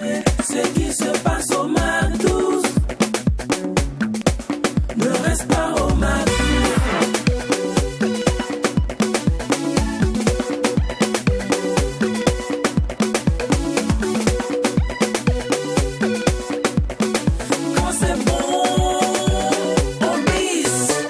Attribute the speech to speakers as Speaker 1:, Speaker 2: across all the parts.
Speaker 1: Ce qui se passe au MAC12 ne reste pas au MAC12. Quand c'est bon, on bise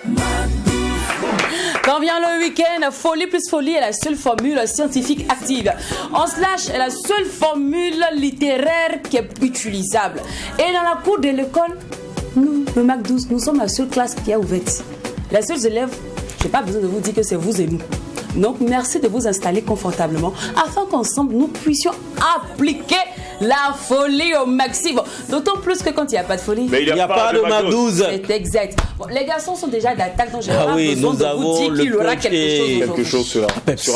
Speaker 1: MAC12.
Speaker 2: Quand vient le week-end, folie plus folie est la seule formule scientifique active. En slash est la seule formule littéraire qui est utilisable. Et dans la cour de l'école, nous, le MAC12, nous sommes la seule classe qui est ouverte. Les seuls élèves, je n'ai pas besoin de vous dire que c'est vous et nous. Donc, merci de vous installer confortablement afin qu'ensemble, nous puissions appliquer la folie au maximum. D'autant plus que quand il n'y a pas de folie,
Speaker 3: mais il n'y a pas de MAC12.
Speaker 2: C'est exact. Bon, les garçons sont déjà d'attaque, donc je n'ai pas
Speaker 3: oui,
Speaker 2: besoin de vous dire qu'il aura quelque chose
Speaker 3: sera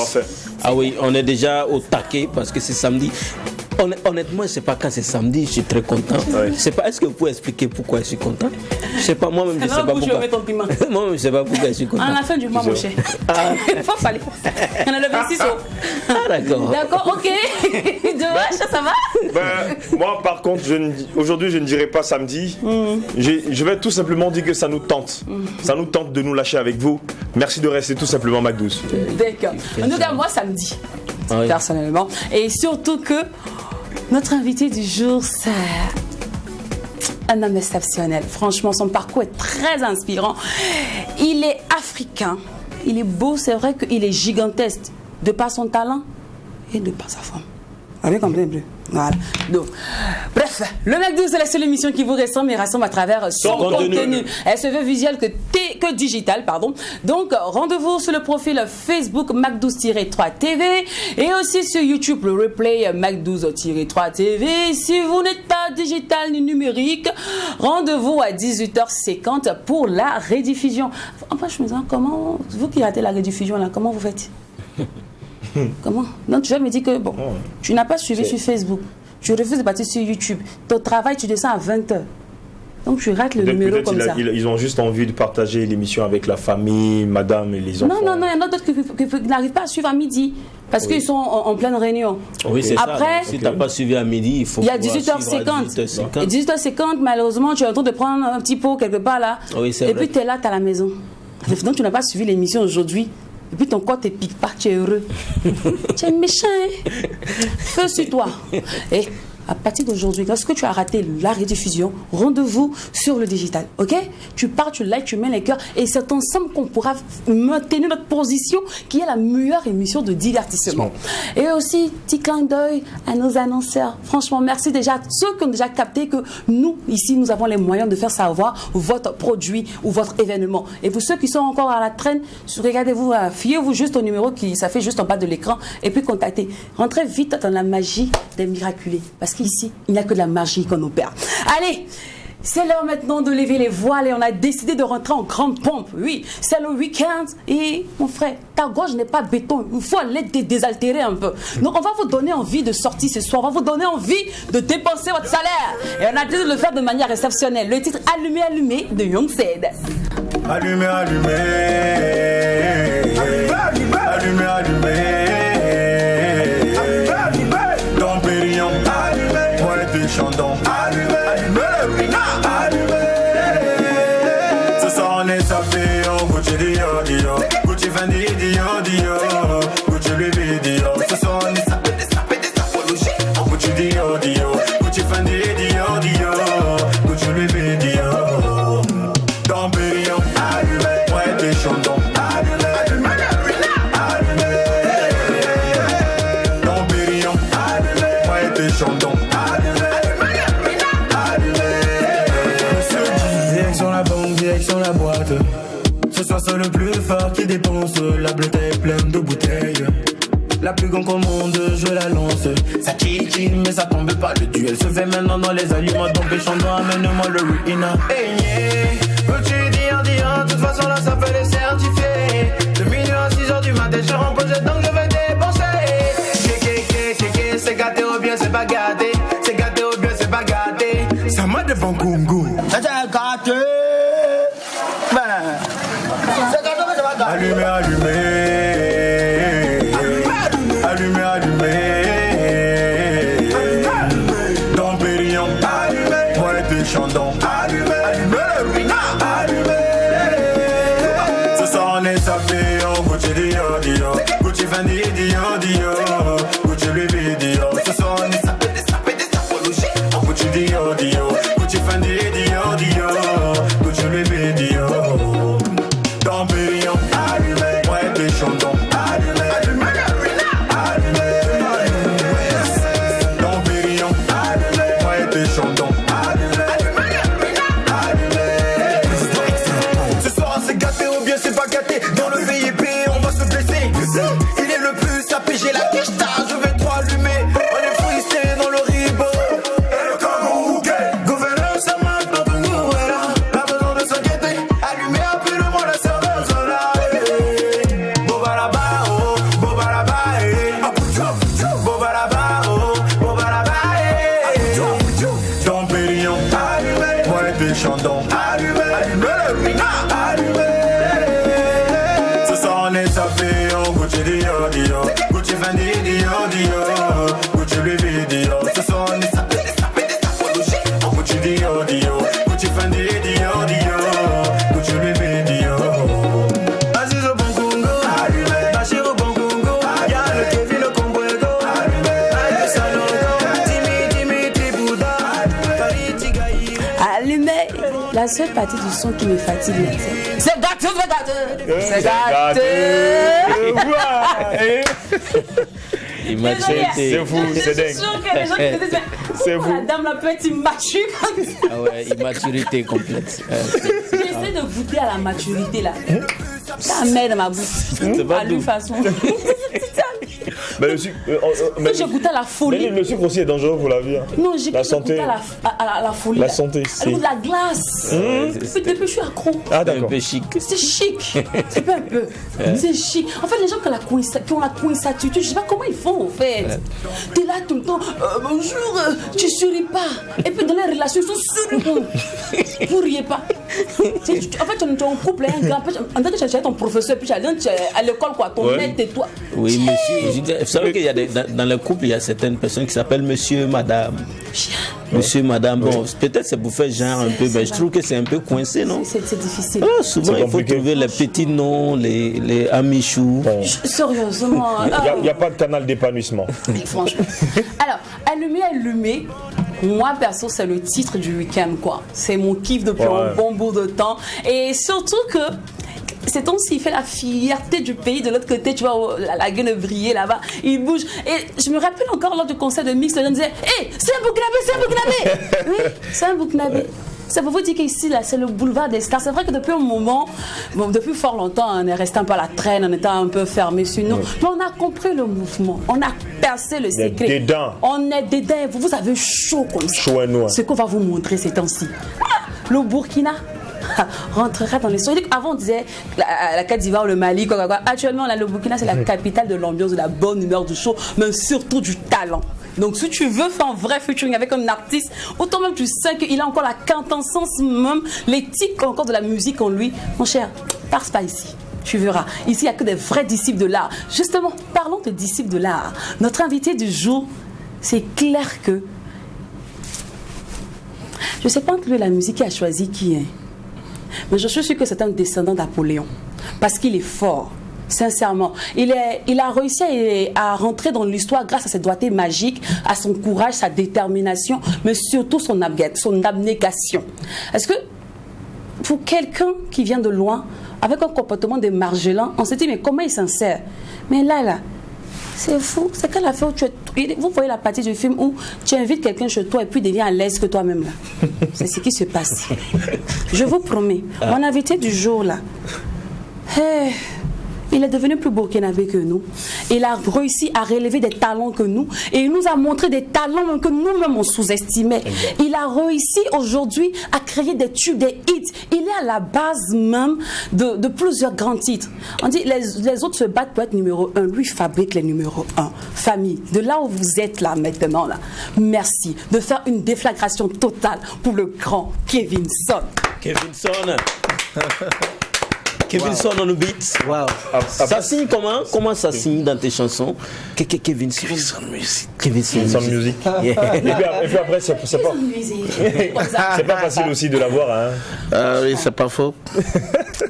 Speaker 3: fait.
Speaker 4: Ah oui, on est déjà au taquet parce que c'est samedi. Honnêtement, je ne sais pas quand c'est samedi, je suis très content.
Speaker 3: Ouais.
Speaker 4: Je sais pas, est-ce que vous pouvez expliquer pourquoi je suis content? Je sais pas, moi-même, je ne sais pas pourquoi. Moi-même, je sais pas pourquoi je suis content.
Speaker 2: À la fin du mois, mon cher. Il faut fallait. On a le 26 au.
Speaker 4: Ah, d'accord.
Speaker 2: D'accord, ok. Dommage, ça va?
Speaker 3: Ben, moi, par contre, aujourd'hui, je ne dirai pas samedi. Je vais tout simplement dire que ça nous tente. Ça nous tente de nous lâcher avec vous. Merci de rester tout simplement MAC12.
Speaker 2: D'accord. En tout cas, moi, samedi,
Speaker 4: Ah oui.
Speaker 2: personnellement. Et surtout que notre invité du jour, c'est un homme exceptionnel. Franchement, son parcours est très inspirant. Il est africain. Il est beau, c'est vrai qu'il est gigantesque de par son talent et de par sa forme. Vous avez compris un peu? Voilà. Donc, bref, le MAC12, c'est la seule émission qui vous ressemble, mais rassemble à travers son contenu. Elle se veut visuelle que digital, pardon. Donc, rendez-vous sur le profil Facebook MAC12-3 TV et aussi sur YouTube, le replay MAC12-3 TV. Si vous n'êtes pas digital ni numérique, rendez-vous à 18h50 pour la rediffusion. Enfin, je me demande comment, vous qui ratez la rediffusion, là, comment vous faites? Comment? Donc tu vas me dire que bon, tu n'as pas suivi sur Facebook, tu refuses de partir sur YouTube, ton travail tu descends à 20h. Donc tu rates le numéro comme ça.
Speaker 3: Ils ont juste envie de partager l'émission avec la famille, madame et les enfants.
Speaker 2: Non, il y en a d'autres qui n'arrivent pas à suivre à midi parce qu'ils sont en pleine réunion.
Speaker 4: Oui, c'est
Speaker 2: après,
Speaker 4: ça. Si tu n'as pas suivi à midi, il faut.
Speaker 2: Il y a 18h50. Et 18h50, malheureusement, tu es en train de prendre un petit pot quelque part là.
Speaker 4: Oui, c'est
Speaker 2: et
Speaker 4: vrai.
Speaker 2: puis tu es là, tu es à la maison. Donc tu n'as pas suivi l'émission aujourd'hui. Et puis ton corps ne te pique pas, tu es heureux. Tu es méchant, hein? Feu sur toi. Et à partir d'aujourd'hui, lorsque tu as raté la rediffusion, rendez-vous sur le digital, ok? Tu pars, tu likes, tu mets les cœurs, et c'est ensemble qu'on pourra maintenir notre position, qui est la meilleure émission de divertissement. Et aussi, petit clin d'œil à nos annonceurs. Franchement, merci déjà à ceux qui ont déjà capté que nous, ici, nous avons les moyens de faire savoir votre produit ou votre événement. Et pour ceux qui sont encore à la traîne, regardez-vous, fiez-vous juste au numéro qui s'affiche juste en bas de l'écran, et puis contactez. Rentrez vite dans la magie des miraculés. Parce qu'ici, il n'y a que de la magie qu'on opère. Allez, c'est l'heure maintenant de lever les voiles et on a décidé de rentrer en grande pompe. Oui, c'est le week-end et mon frère, ta gorge n'est pas béton. Il faut aller te désaltérer un peu. Donc on va vous donner envie de sortir ce soir. On va vous donner envie de dépenser votre salaire. Et on a décidé de le faire de manière exceptionnelle. Le titre Allumé, allumé de Young Said.
Speaker 5: Allumé, allumé. Allumé, allumé. Allumé. Dans Pérignon. Allumé. Moi et tes chandons. Allumé. Allumé. Allumé. Ce soir on est tapé. Gucci Dio Dio. Gucci Fendi Dio Dio. Gucci Louis Dio. Ce soir on est tapé. Gucci Dio Dio. Gucci Fendi Dio Dio. Gucci Louis Dio. Dans Pérignon. Allumé. Moi et tes chandons. Chantons. Direction la banque, direction la boîte. Ce soir c'est le plus fort qui dépense. La bleue est pleine de bouteilles. La plus grande commande, je la lance. Ça titille mais ça tombe pas. Le duel se fait maintenant dans les aliments. Donc Chantons, amène-moi le ruina. Hey yeah, peux-tu dire, de toute façon là ça fait les certifiés. De minuit à 6h du matin, je suis reposé donc je vais dépenser. C'est gâté ou bien c'est pas gâté. C'est gâté ou bien c'est pas gâté. Ça m'a devant Congo. C'est gâté. Ben. C'est gâté mais c'est pas gâté. Allumé, allumé. Allumé, allumé. chandons. Allumez, allumez le ruina. Allumez. Ce soir on est sapé, on Gucci Dio Dio. Gucci Fendi Dio Dio. Gucci Louis Dio. Ce soir on est sapé, on Gucci Dio Dio. Gucci Fendi Dio Dio. Gucci Louis Dio. Dans Périllon, allumez. Ouais, des chandons. Allumez, allumez le ruina. Allumez. Dans Périllon, allumez. Ouais, des chandons. Ce soir c'est gâté ou bien c'est pas gâté. Dans le VIP on va se blesser. Il est le plus sapé, j'ai la quicheta. Je vais trop allumer. On est fouissé dans le ribo. Et le Congo gouverneur ça marche dans ton gouverneur. Pas besoin de s'inquiéter. Allumez, appelez-moi la serveuse là. Bobaraba oh, bobaraba eh. Bobaraba oh, bobaraba eh. Dans Périllon, allumez. Ouais des chandons. Allumez, allumez le ruina. Allumez. Ce soir on est sapé, on Gucci Dio Dio. Gucci Fendi Dio Dio. Gucci Louis Dio. Ce soir on est sapé, on Gucci Dio Dio. Gucci Fendi Dio Dio. Gucci Louis Dio. Aziz au bon Congo. Allumez. Bachir au bon Congo. Y'a le Kevin au Comboego. Allumez. Aïe Salongo. Dimitri Bouddha. Farid Tigaï.
Speaker 2: Allumez. La seule partie du son qui me fatigue, là, c'est gâteux, c'est gâteux. C'est gâteux.
Speaker 4: Immaturité.
Speaker 3: C'est fou, c'est
Speaker 2: Je
Speaker 3: dingue.
Speaker 2: suis sûre que les gens qui me disent, mais
Speaker 3: C'est
Speaker 2: pourquoi
Speaker 3: vous.
Speaker 2: la dame là peut être immature comme ça?
Speaker 4: Ah ouais, immaturité complète.
Speaker 2: J'essaie de goûter à la maturité là. Ça met dans ma bouche.
Speaker 4: C'est pas
Speaker 2: À lui
Speaker 4: doux.
Speaker 2: façon.
Speaker 3: Mais le sucre,
Speaker 2: Quand j'ai goûté à la folie.
Speaker 3: mais le sucre aussi est dangereux pour la vie. Hein.
Speaker 2: Non, j'ai
Speaker 3: La
Speaker 2: goûté
Speaker 3: santé.
Speaker 2: à la folie.
Speaker 3: La
Speaker 2: là.
Speaker 3: santé,
Speaker 2: À
Speaker 3: c'est-
Speaker 2: goût de la glace. Depuis je suis accro.
Speaker 3: Ah
Speaker 4: Un
Speaker 3: d'accord.
Speaker 4: peu chic.
Speaker 2: C'est chic. C'est pas un peu. C'est chic. En fait, les gens qui ont la coïncidence, je sais pas comment ils font en fait. T'es là tout le temps. Bonjour, tu souris pas. Et puis dans les relations, ils sont souriants. Vous riez pas. En fait, tu es en couple, un grand. En tant que tu es ton professeur, puis tu es à l'école, quoi. Ton
Speaker 3: Ouais.
Speaker 2: maître et toi.
Speaker 4: Oui, monsieur. Vous savez qu'il y a dans le couple, il y a certaines personnes qui s'appellent monsieur, madame. Monsieur, madame. Bon, peut-être c'est pour faire genre un peu, mais je trouve que c'est un peu coincé, non?
Speaker 2: C'est difficile.
Speaker 4: Ah, souvent,
Speaker 3: C'est
Speaker 4: il faut
Speaker 3: compliqué.
Speaker 4: trouver les petits noms, les amichous.
Speaker 2: Sérieusement.
Speaker 3: Il n'y a pas de canal d'épanouissement.
Speaker 2: Franchement. Alors, Allumé. Moi, perso, c'est le titre du week-end, quoi. C'est mon kiff depuis un bon bout de temps. Et surtout que c'est temps-ci, il fait la fierté du pays. De l'autre côté, tu vois, la gueule briller là-bas. Il bouge. Et je me rappelle encore lors du concert de Mix, les gens disaient hey, c'est un Burkinabé. Oui, c'est un Burkinabé. Ça pour vous dire qu'ici, là, c'est le boulevard des stars. C'est vrai que depuis un moment, bon, depuis fort longtemps, on est resté un peu à la traîne, on était un peu fermé sur nous. Mais on a compris le mouvement, on a percé le secret.
Speaker 3: dedans.
Speaker 2: On est dedans. Vous avez chaud comme ça.
Speaker 3: Chaud et noir.
Speaker 2: Ce qu'on va vous montrer ces temps-ci. Le Burkina rentrera dans les soirées. Avant, on disait la Côte d'Ivoire, le Mali, quoi. Actuellement, là, le Burkina, c'est la capitale de l'ambiance, de la bonne humeur, du show, mais surtout du talent. Donc, si tu veux faire un vrai featuring avec un artiste, autant même tu sais qu'il a encore la quintessence, même l'éthique encore de la musique en lui, mon cher, passe pas ici. Tu verras. Ici, il n'y a que des vrais disciples de l'art. Justement, parlons de disciples de l'art. Notre invité du jour, c'est clair que je ne sais pas entre lui et la musique qui a choisi qui est. Mais je suis sûr que c'est un descendant d'Apoléon. Parce qu'il est fort. Sincèrement. Il a réussi à rentrer dans l'histoire grâce à ses doigtés magiques, à son courage, sa détermination, mais surtout son abnégation. Est-ce que pour quelqu'un qui vient de loin, avec un comportement de Marjolin, on se dit mais comment il s'insère? Mais là, c'est fou. C'est qu'à la fin où vous voyez la partie du film où tu invites quelqu'un chez toi et puis il devient à l'aise que toi-même là. C'est ce qui se passe. Je vous promets. Mon invité du jour là, il est devenu plus burkinabé que nous. Il a réussi à relever des talents que nous. Et il nous a montré des talents que nous-mêmes on sous-estimait. Il a réussi aujourd'hui à créer des tubes, des hits. Il est à la base même de plusieurs grands titres. On dit les autres se battent pour être numéro 1. Lui fabrique les numéros 1. Famille, de là où vous êtes là maintenant, là, merci de faire une déflagration totale pour le grand Kevin Son.
Speaker 4: Kevin Son. Kevin Son on the beat.
Speaker 6: Wow.
Speaker 4: Ça signe comment? Comment ça signe dans tes chansons? Kevin Son musique. Kevin Son
Speaker 3: musique. Et puis après, c'est pas facile aussi de l'avoir. Hein.
Speaker 6: Oui, c'est pas faux.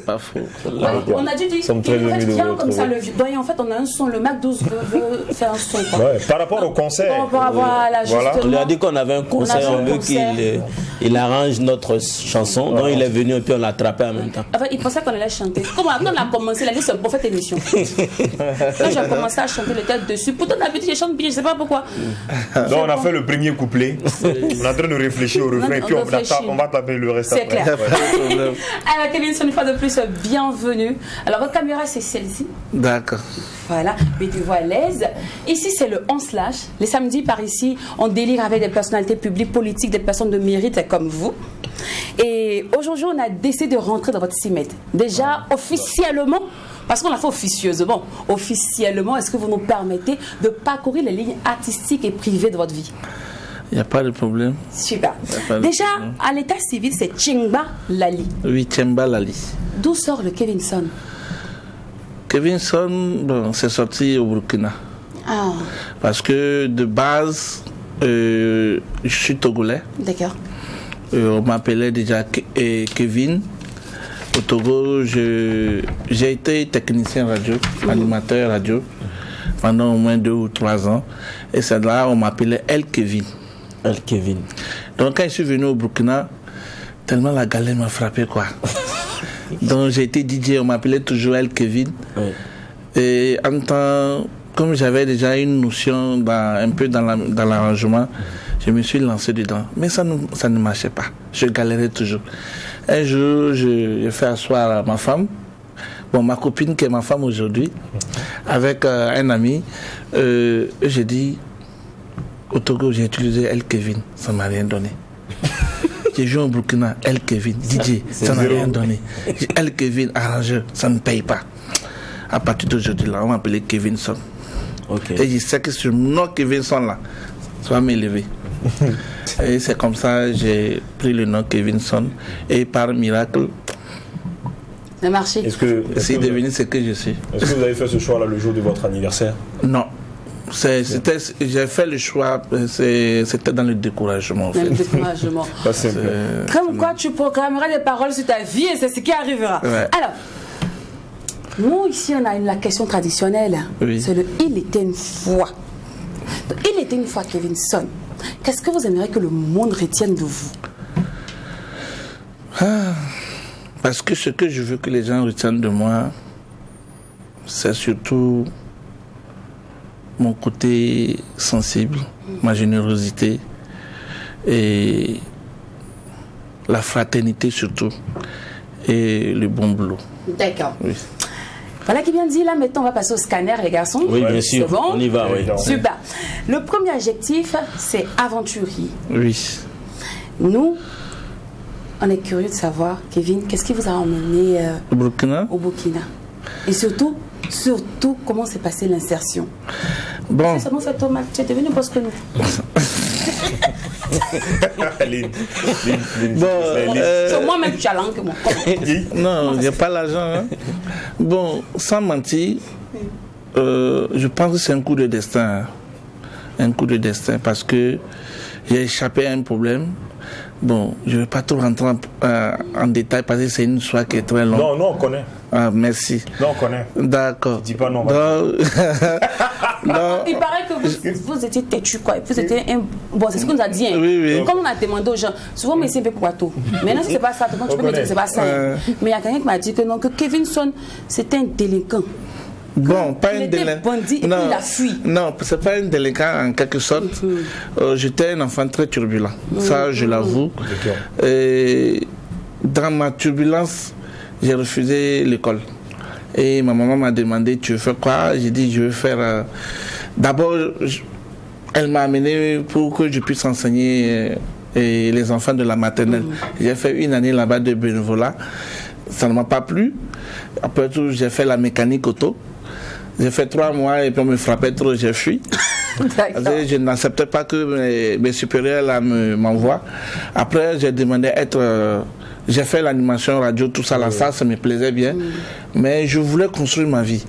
Speaker 6: Pas faux.
Speaker 2: On a dû dire qu'il vient comme ça, le doyen. En fait, on a un son, le Mac 12 veut faire un son.
Speaker 3: Ouais, par rapport au concert.
Speaker 2: Voilà, justement.
Speaker 4: On lui a dit qu'on avait un concert, on veut qu'il arrange notre chanson. Donc il est venu et puis on l'a attrapé en même temps.
Speaker 2: Enfin, il pensait qu'on allait chanter. Quand on a commencé, il a dit c'est pour cette émission. Quand j'ai commencé à chanter le tête dessus, pourtant d'habitude je chante bien, je sais pas pourquoi.
Speaker 3: Donc on a fait le premier couplet. On est en train de réfléchir au refrain et puis on va taper le reste
Speaker 2: c'est
Speaker 3: après.
Speaker 2: Clair. Alors Kevin Son, une fois de plus, bienvenue. Alors votre caméra c'est celle-ci.
Speaker 6: D'accord.
Speaker 2: Voilà, mettez-vous à l'aise. Ici, c'est le 11/. Les samedis, par ici, on délire avec des personnalités publiques, politiques, des personnes de mérite comme vous. Et aujourd'hui, on a décidé de rentrer dans votre cimetière. Déjà, officiellement, parce qu'on l'a fait officieusement, officiellement, est-ce que vous nous permettez de parcourir les lignes artistiques et privées de votre vie?
Speaker 6: Il n'y a pas de problème.
Speaker 2: Super. Déjà, à l'état civil, c'est Tchimba Lali.
Speaker 6: Oui, Tchimba Lali.
Speaker 2: D'où sort le Kevin Son?
Speaker 6: Kevin Son, bon, c'est sorti au Burkina.
Speaker 2: Ah.
Speaker 6: Parce que de base, je suis togolais.
Speaker 2: D'accord.
Speaker 6: On m'appelait déjà Kevin. Au Togo, j'ai été technicien radio, animateur radio, pendant au moins 2 ou 3 ans. Et c'est là on m'appelait El Kevin.
Speaker 4: El Kevin.
Speaker 6: Donc quand je suis venu au Burkina, tellement la galère m'a frappé, quoi. Donc j'ai été DJ, on m'appelait toujours El Kevin.
Speaker 4: Oui.
Speaker 6: Et en temps, comme j'avais déjà une notion un peu dans l'arrangement, je me suis lancé dedans. Mais ça ne marchait pas. Je galérais toujours. Un jour, j'ai fait asseoir ma femme, ma copine qui est ma femme aujourd'hui, avec un ami. J'ai dit, au Togo, j'ai utilisé El Kevin, ça ne m'a rien donné. J'ai joué au Burkina, El Kevin, DJ, ça n'a rien donné. El Kevin, arrangeur, ça ne paye pas. À partir d'aujourd'hui, là, on m'appelait Kevin Son.
Speaker 4: Okay.
Speaker 6: Et je sais que ce nom Kevin Son là, ça va m'élever. Et c'est comme ça que j'ai pris le nom Kevin Son. Et par miracle,
Speaker 2: Ça a marché.
Speaker 6: c'est devenu ce que je suis.
Speaker 3: Est-ce que vous avez fait ce choix-là le jour de votre anniversaire?
Speaker 6: Non. J'ai fait le choix, c'était dans le découragement. En fait.
Speaker 2: Dans le découragement. Comme quoi tu programmeras des paroles sur ta vie et c'est ce qui arrivera.
Speaker 6: Ouais.
Speaker 2: Alors, nous ici on a la question traditionnelle.
Speaker 6: Oui.
Speaker 2: C'est le il était une fois. Donc, il était une fois Kevin Son. Qu'est-ce que vous aimeriez que le monde retienne de vous?
Speaker 6: Parce que ce que je veux que les gens retiennent de moi, c'est surtout mon côté sensible, ma générosité et la fraternité surtout et le bon boulot.
Speaker 2: D'accord.
Speaker 6: Oui.
Speaker 2: Voilà qui vient dit là, maintenant on va passer au scanner les garçons.
Speaker 4: Oui, bien sûr.
Speaker 2: C'est bon?
Speaker 4: On y va, oui.
Speaker 2: Super. Le premier adjectif, c'est aventurier.
Speaker 6: Oui.
Speaker 2: Nous, on est curieux de savoir, Kevin, qu'est-ce qui vous a emmené
Speaker 6: Au Burkina?
Speaker 2: au Burkina? Et surtout, comment s'est passée l'insertion?
Speaker 6: Bon.
Speaker 2: Ça nous fait trop mal. Tu es devenu boss que nous. C'est moi-même qui ai la langue que moi.
Speaker 6: Non, il n'y a pas l'argent. Hein. Bon, sans mentir, je pense que c'est un coup de destin. Un coup de destin parce que j'ai échappé à un problème. Bon, je ne vais pas trop rentrer en détail parce que c'est une histoire qui est très longue.
Speaker 3: Non, on connaît.
Speaker 6: Ah, merci.
Speaker 3: Non, on connaît.
Speaker 6: D'accord.
Speaker 3: Dis pas non.
Speaker 6: Non.
Speaker 2: Il paraît que vous étiez têtu, quoi. Vous étiez un... Bon, c'est ce qu'on nous a dit. Hein.
Speaker 6: Oui.
Speaker 2: Comme on a demandé aux gens, souvent, mais c'est un peu pour tout. Maintenant, si c'est pas ça, tu peux me dire que c'est pas ça. Mais il y a quelqu'un qui m'a dit que non, que Kevin Son, c'était un délinquant.
Speaker 6: Bon, pas
Speaker 2: il
Speaker 6: un
Speaker 2: était
Speaker 6: délinquant.
Speaker 2: bandit et puis il a fui.
Speaker 6: Non, c'est pas un délinquant en quelque sorte. J'étais un enfant très turbulent. Ça, je l'avoue. Et dans ma turbulence, j'ai refusé l'école. Et ma maman m'a demandé, tu veux faire quoi? J'ai dit, je veux faire... D'abord, elle m'a amené pour que je puisse enseigner les enfants de la maternelle. J'ai fait 1 année là-bas de bénévolat. Ça ne m'a pas plu. Après tout, j'ai fait la mécanique auto. J'ai fait 3 mois et puis on me frappait trop, j'ai fui. Je n'acceptais pas que mes supérieurs là m'envoient. Après, j'ai demandé à être J'ai fait l'animation radio, tout ça, ça me plaisait bien. Mais je voulais construire ma vie.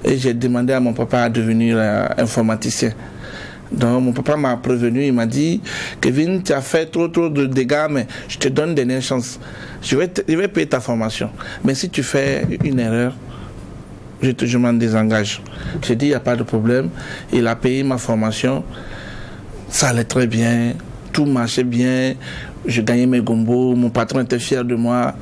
Speaker 6: Et j'ai demandé à mon papa de devenir informaticien. Donc mon papa m'a prévenu, il m'a dit, Kevin, tu as fait trop de dégâts, mais je te donne une dernière chance. Je vais payer ta formation. Mais si tu fais une erreur, je m'en désengage. J'ai dit, il n'y a pas de problème. Il a payé ma formation. Ça allait très bien. Tout marchait bien. Je gagnais mes gombos. Mon patron était fier de moi.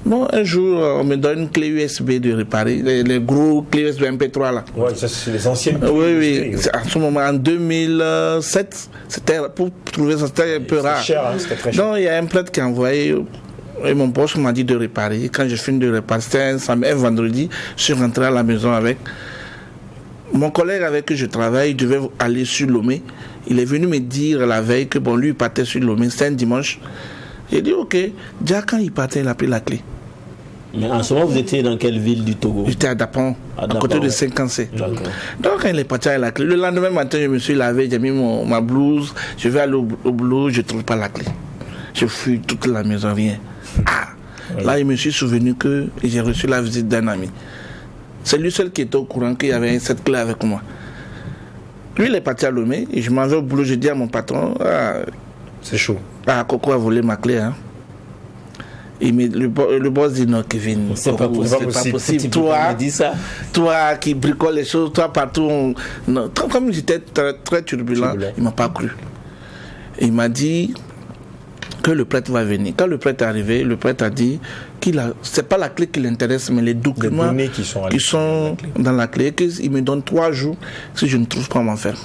Speaker 6: Bon, un jour, on me donne une clé USB de réparer. Les gros clés USB MP3 là.
Speaker 3: Ouais, ça c'est les anciennes.
Speaker 6: Oui. À ce moment, en 2007, c'était, pour trouver ça, c'était un peu rare.
Speaker 3: C'était cher, hein, c'était très cher.
Speaker 6: Donc, il y a un prêtre qui a envoyé. Et mon boss m'a dit de réparer. Quand je finis de réparer, c'était un vendredi, je suis rentré à la maison avec. Mon collègue avec qui je travaille, il devait aller sur Lomé. Il est venu me dire la veille que lui, il partait sur Lomé. C'était un dimanche. J'ai dit, ok. Déjà, quand il partait, il a pris la clé.
Speaker 4: Mais en ce moment, vous étiez dans quelle ville du Togo?
Speaker 6: J'étais à Dapon, à côté de Saint-Cancé. Donc, quand il est parti avec la clé, le lendemain matin, je me suis lavé, j'ai mis ma blouse. Je vais aller au boulot, je ne trouve pas la clé. Je fuis toute la maison, rien. Là, je me suis souvenu que j'ai reçu la visite d'un ami. C'est lui seul qui était au courant qu'il y avait cette clé avec moi. Lui, il est parti à Lomé et je m'en vais au boulot. Je dis à mon patron,
Speaker 3: c'est chaud.
Speaker 6: Coco a volé ma clé. Hein. Le boss dit non, Kevin,
Speaker 4: c'est pas possible.
Speaker 6: Toi qui bricole les choses, toi partout. Non. Comme j'étais très, très turbulent, il ne m'a pas cru. Il m'a dit que le prêtre va venir. Quand le prêtre est arrivé, le prêtre a dit c'est pas la clé qui l'intéresse, mais les documents qui sont dans la clé. Il me donne 3 jours si je ne trouve pas m'en faire.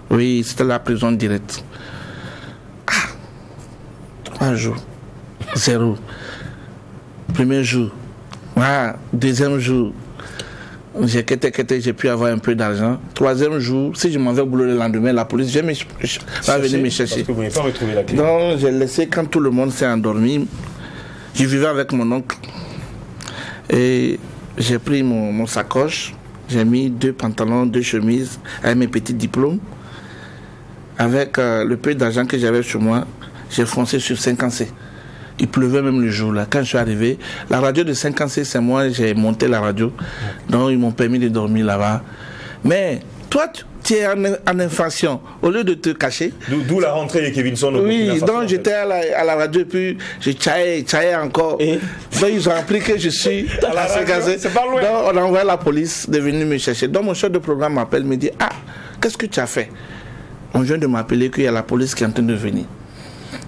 Speaker 6: Oui, c'était la prison directe. 3 jours. 0. Premier jour. Deuxième jour. J'ai pu avoir un peu d'argent. 3e jour, si je m'en vais au boulot le lendemain, la police va venir me chercher.
Speaker 3: Parce que vous n'avez pas retrouvé la clé.
Speaker 6: Donc, j'ai laissé quand tout le monde s'est endormi. Je vivais avec mon oncle. Et j'ai pris mon sacoche. J'ai mis 2 pantalons, 2 chemises avec mes petits diplômes. Avec le peu d'argent que j'avais sur moi, j'ai foncé sur Saint-Cancé. Il pleuvait même le jour-là. Quand je suis arrivé, la radio de Saint-Cancé, c'est moi, j'ai monté la radio. Donc, ils m'ont permis de dormir là-bas. Mais toi, tu es en infraction. Au lieu de te cacher.
Speaker 3: D'où la rentrée de Kevinson.
Speaker 6: Oui, donc j'étais à la radio et puis je tchaillais encore. Donc, ils ont appris que je suis à Saint-Cancé.
Speaker 3: C'est pas loin.
Speaker 6: Donc, on a envoyé la police de venir me chercher. Donc, mon chef de programme m'appelle, me dit, qu'est-ce que tu as fait? On vient de m'appeler qu'il y a la police qui est en train de venir.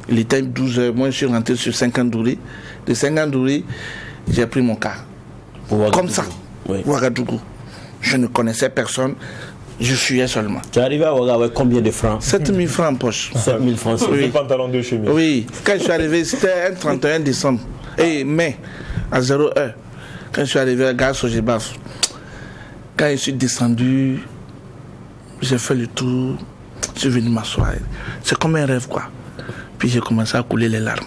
Speaker 6: Il était 12h, moi je suis rentré sur Saint-Candouri. De Saint-Candouri, j'ai pris mon car. Comme ça, Ouagadougou. Je ne connaissais personne, je fuyais seulement.
Speaker 4: Tu es arrivé à Ouagadougou avec combien de francs?
Speaker 6: 7 000 francs en poche.
Speaker 4: 7 000 francs.
Speaker 3: Oui. Pantalon de chemise.
Speaker 6: Oui, quand je suis arrivé, c'était un 31 décembre. Et mai, à 0h. Quand je suis arrivé à la gare Sogébaf, quand je suis descendu, j'ai fait le tour, je suis venu m'asseoir. C'est comme un rêve, quoi. Puis j'ai commencé à couler les larmes.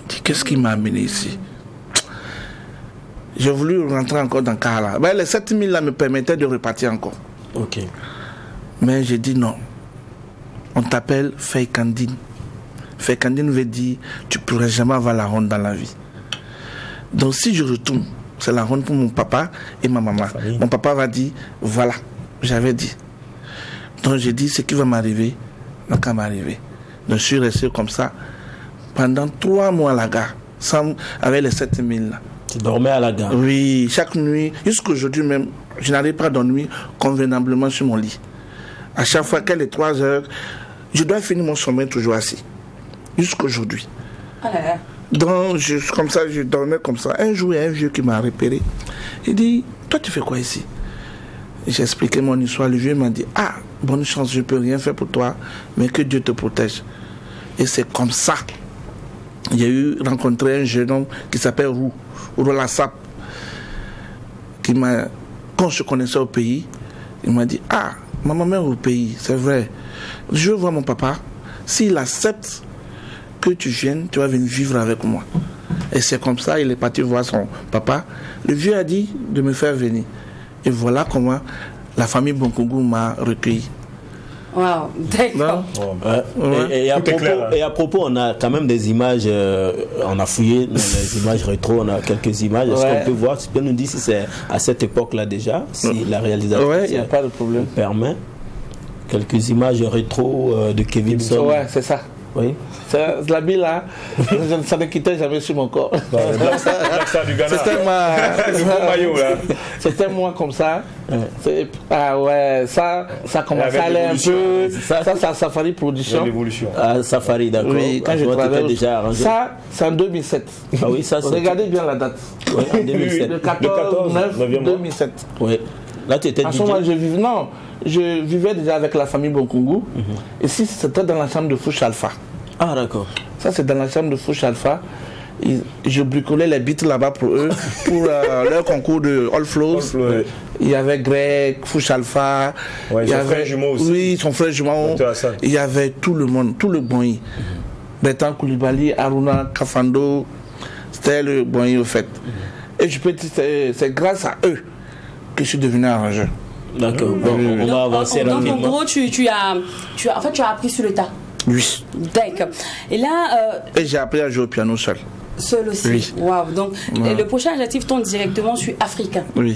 Speaker 6: Je dis, qu'est-ce qui m'a amené ici? J'ai voulu rentrer encore dans le car là. Les 7 000 là me permettaient de repartir encore.
Speaker 4: Ok.
Speaker 6: Mais j'ai dit non. On t'appelle Feikandine. Feikandine veut dire, tu ne pourrais jamais avoir la honte dans la vie. Donc si je retourne, c'est la honte pour mon papa et ma maman. Mon papa va dire, voilà, j'avais dit. Donc j'ai dit, ce qui va m'arriver, n'a qu'à m'arriver. Donc je suis resté comme ça pendant 3 mois à la gare, avec les 7 000 là.
Speaker 4: Tu dormais à la gare?
Speaker 6: Oui, chaque nuit, jusqu'aujourd'hui même, je n'arrive pas à dormir convenablement sur mon lit. À chaque fois qu'elle est 3 heures, je dois finir mon sommeil toujours assis. Jusqu'aujourd'hui. Donc, comme ça, je dormais comme ça. Un jour, il y a un vieux qui m'a repéré. Il dit, toi, tu fais quoi ici? J'ai expliqué mon histoire. Le vieux m'a dit, bonne chance, je ne peux rien faire pour toi, mais que Dieu te protège. Et c'est comme ça. Il y a eu rencontré un jeune homme qui s'appelle Roula Sap, qui m'a, quand je connaissais au pays, il m'a dit, ma maman est au pays, c'est vrai. Je veux voir mon papa. S'il accepte que tu viennes, tu vas venir vivre avec moi. Et c'est comme ça, il est parti voir son papa. Le vieux a dit de me faire venir. Et voilà comment la famille Bonkougou m'a recueilli.
Speaker 2: Wow, d'accord.
Speaker 4: Et à
Speaker 3: Tout est
Speaker 4: propos,
Speaker 3: clair, hein.
Speaker 4: et à propos, on a quand même des images, on a fouillé dans les images rétro, on a quelques images. Est-ce
Speaker 6: Ouais.
Speaker 4: qu'on peut voir, tu peux nous dire si c'est à cette époque-là déjà, si la réalisation
Speaker 6: Ouais, il n'y a pas de problème.
Speaker 4: permet. Quelques images rétro de Kevin Son.
Speaker 6: Ouais, c'est ça.
Speaker 4: Oui.
Speaker 6: L'habit là, ça ne quittait jamais sur mon corps.
Speaker 3: Black Star du Ghana.
Speaker 6: C'était ma.
Speaker 3: Le beau maillot, là.
Speaker 6: C'était moi comme ça. Ah ouais, ça commençait à aller un
Speaker 3: l'évolution.
Speaker 6: peu.
Speaker 4: Ça,
Speaker 6: Ça, Safari Production.
Speaker 3: L'évolution.
Speaker 4: À Safari, d'accord.
Speaker 6: Oui, quand je
Speaker 4: Toi, t'étais
Speaker 6: travaillais.
Speaker 4: déjà arrangé.
Speaker 6: Ça, c'est en 2007.
Speaker 4: Ah oui, ça c'est.
Speaker 6: Regardez bien la date.
Speaker 4: Ouais, en 2007.
Speaker 6: Le 14 9
Speaker 3: 9e mois.
Speaker 6: 2007.
Speaker 4: Oui. Là, tu étais
Speaker 6: En
Speaker 4: DJ.
Speaker 6: ce moment, je vivais déjà avec la famille Bonkungu. Et si c'était dans la chambre de Fouche Alpha.
Speaker 4: Ah, d'accord.
Speaker 6: Ça, c'est dans la chambre de Fouche Alpha. Je bricolais les beats là-bas pour eux, pour leur concours de All Flows.
Speaker 3: All Flows, ouais.
Speaker 6: Il y avait Greg, Fouche Alpha.
Speaker 3: Ouais,
Speaker 6: il y
Speaker 3: son
Speaker 6: avait,
Speaker 3: frère jumeau aussi.
Speaker 6: Oui, son frère jumeau.
Speaker 3: Dr. Hassan.
Speaker 6: Il y avait tout le monde, tout le Bonyi. Bertrand Koulibaly, Aruna Kafando. C'était le Bonyi au fait. Et je peux dire, c'est grâce à eux que je suis devenu arrangeur.
Speaker 4: D'accord. Bon, on va avancer
Speaker 2: Donc, en
Speaker 4: rapidement.
Speaker 2: gros, tu as appris sur le tas.
Speaker 6: Oui.
Speaker 2: D'accord. Et là,
Speaker 6: Et j'ai appris à jouer au piano seul.
Speaker 2: seul aussi.
Speaker 6: Oui.
Speaker 2: Waouh. Donc,
Speaker 6: Ouais.
Speaker 2: le prochain adjectif tombe directement sur africain.
Speaker 6: Oui.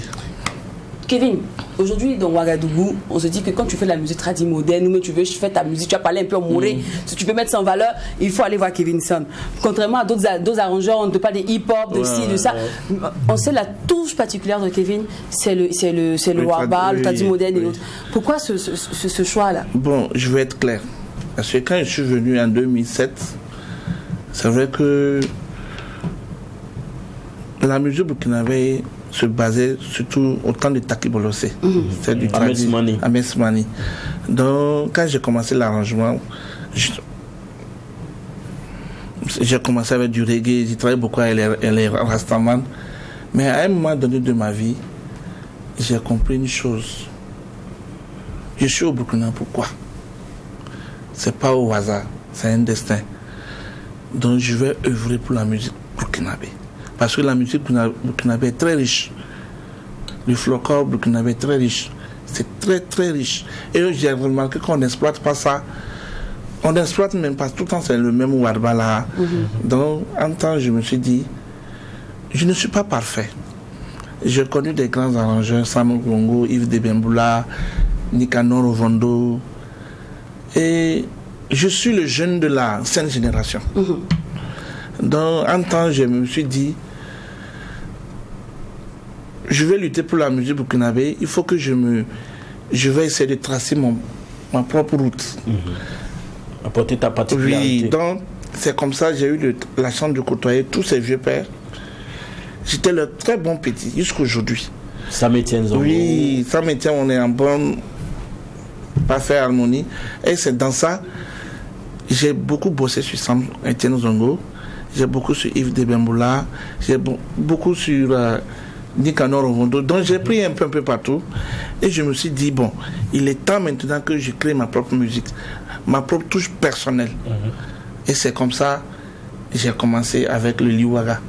Speaker 2: Kevin, aujourd'hui dans Ouagadougou, on se dit que quand tu fais de la musique tradie moderne, ou même tu veux faire ta musique, tu vas parler un peu en mouré, si tu veux mettre ça en valeur, il faut aller voir Kevin Son. Contrairement à d'autres arrangeurs, on ne te parle des hip-hop, de ci, de ça. On sait la touche particulière de Kevin, c'est le warba, le tradie moderne et autres. Pourquoi ce choix-là?
Speaker 6: Bon, je vais être clair. Parce que quand je suis venu en 2007, c'est vrai que la musique burkinabé se basait surtout au temps de Taki Bolosé. C'est du
Speaker 4: Ahmed
Speaker 6: tradi-
Speaker 4: Soumani.
Speaker 6: Ahmed Soumani. Donc, quand j'ai commencé l'arrangement, j'ai commencé avec du reggae, j'ai travaillé beaucoup avec les Rastaman. Mais à un moment donné de ma vie, j'ai compris une chose. Je suis au Burkina, pourquoi? C'est pas au hasard, c'est un destin. Donc je vais œuvrer pour la musique burkinabé. Parce que la musique burkinabé est très riche. Le folklore burkinabé est très riche. C'est très très riche. Et j'ai remarqué qu'on n'exploite pas ça. On n'exploite même pas. Tout le temps c'est le même warba là. Donc en temps je me suis dit, je ne suis pas parfait. J'ai connu des grands arrangeurs, Sam Gongo, Yves Debemboula, Nicanor Ovondo. Et je suis le jeune de la ancienne génération. Donc, en temps, je me suis dit, je vais lutter pour la musique burkinabé. Il faut que je vais essayer de tracer ma propre route.
Speaker 4: Apporter ta particularité.
Speaker 6: Oui, donc, c'est comme ça que j'ai eu la chance de côtoyer tous ces vieux pères. J'étais le très bon petit, jusqu'aujourd'hui.
Speaker 4: Ça me tient en
Speaker 6: Oui, ça me tient, on est en bonne parfaite harmonie. Et c'est dans ça, j'ai beaucoup bossé sur Sam Etienne Zongo, j'ai beaucoup sur Yves Debemboula, j'ai beaucoup sur Nicanor Ovondo. Donc j'ai pris un peu partout. Et je me suis dit, bon, il est temps maintenant que je crée ma propre musique, ma propre touche personnelle. Et c'est comme ça que j'ai commencé avec le Liwaga,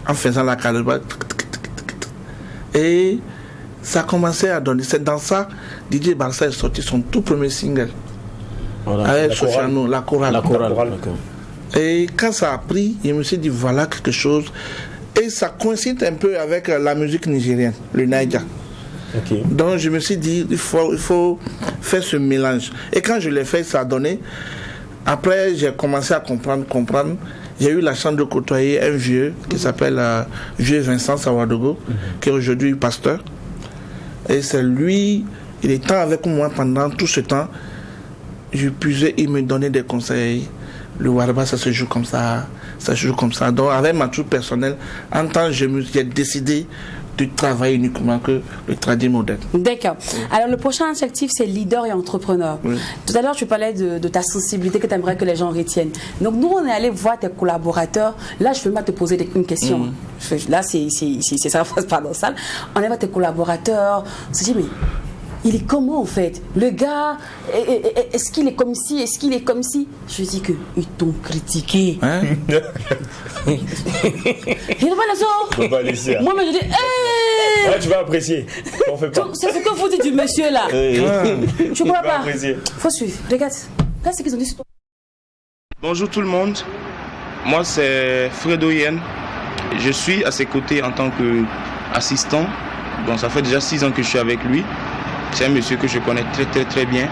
Speaker 6: en faisant la calibre. Et ça a commencé à donner. C'est dans ça DJ Barça est sorti son tout premier single.
Speaker 4: Voilà.
Speaker 6: Avec Sofiano, la chorale.
Speaker 4: La chorale. D'accord.
Speaker 6: Et quand ça a pris, je me suis dit voilà quelque chose. Et ça coïncide un peu avec la musique nigérienne, le Naija.
Speaker 3: Ok.
Speaker 6: Donc je me suis dit il faut faire ce mélange. Et quand je l'ai fait, ça a donné. Après, j'ai commencé à comprendre. J'ai eu la chance de côtoyer un vieux qui s'appelle Vieux Vincent Sawadogo, qui est aujourd'hui pasteur. Et c'est lui, il était avec moi pendant tout ce temps. Je puisais, il me donnait des conseils. Le warba, ça se joue comme ça, ça se joue comme ça. Donc, avec ma troupe personnelle, en temps, j'ai décidé de travailler uniquement que le tradit moderne.
Speaker 2: D'accord. Alors, le prochain adjectif, c'est leader et entrepreneur.
Speaker 6: Oui.
Speaker 2: Tout à l'heure, tu parlais de ta sensibilité que tu aimerais que les gens retiennent. Donc, nous, on est allé voir tes collaborateurs. Là, je vais même te poser une question. Là, ça passe pas dans la salle. On est voir tes collaborateurs. On se dit, mais il est comment, en fait? Le gars, est-ce qu'il est comme ci? Est-ce qu'il est comme ci? Je dis qu'ils t'ont critiqué.
Speaker 6: Hein?
Speaker 2: Il n'est pas là,
Speaker 3: On va pas laisser.
Speaker 2: Moi, je dis, hey!
Speaker 3: Ouais, tu vas apprécier. On fait pas.
Speaker 2: C'est ce que vous dites du monsieur là. Tu crois
Speaker 3: Tu vas
Speaker 2: pas?
Speaker 3: apprécier.
Speaker 2: Faut suivre. Regarde. Regarde ce qu'ils ont dit sur toi.
Speaker 6: Bonjour tout le monde, moi c'est Fredo Yen. Je suis à ses côtés en tant qu'assistant. Bon, ça fait déjà 6 ans que je suis avec lui. C'est un monsieur que je connais très bien.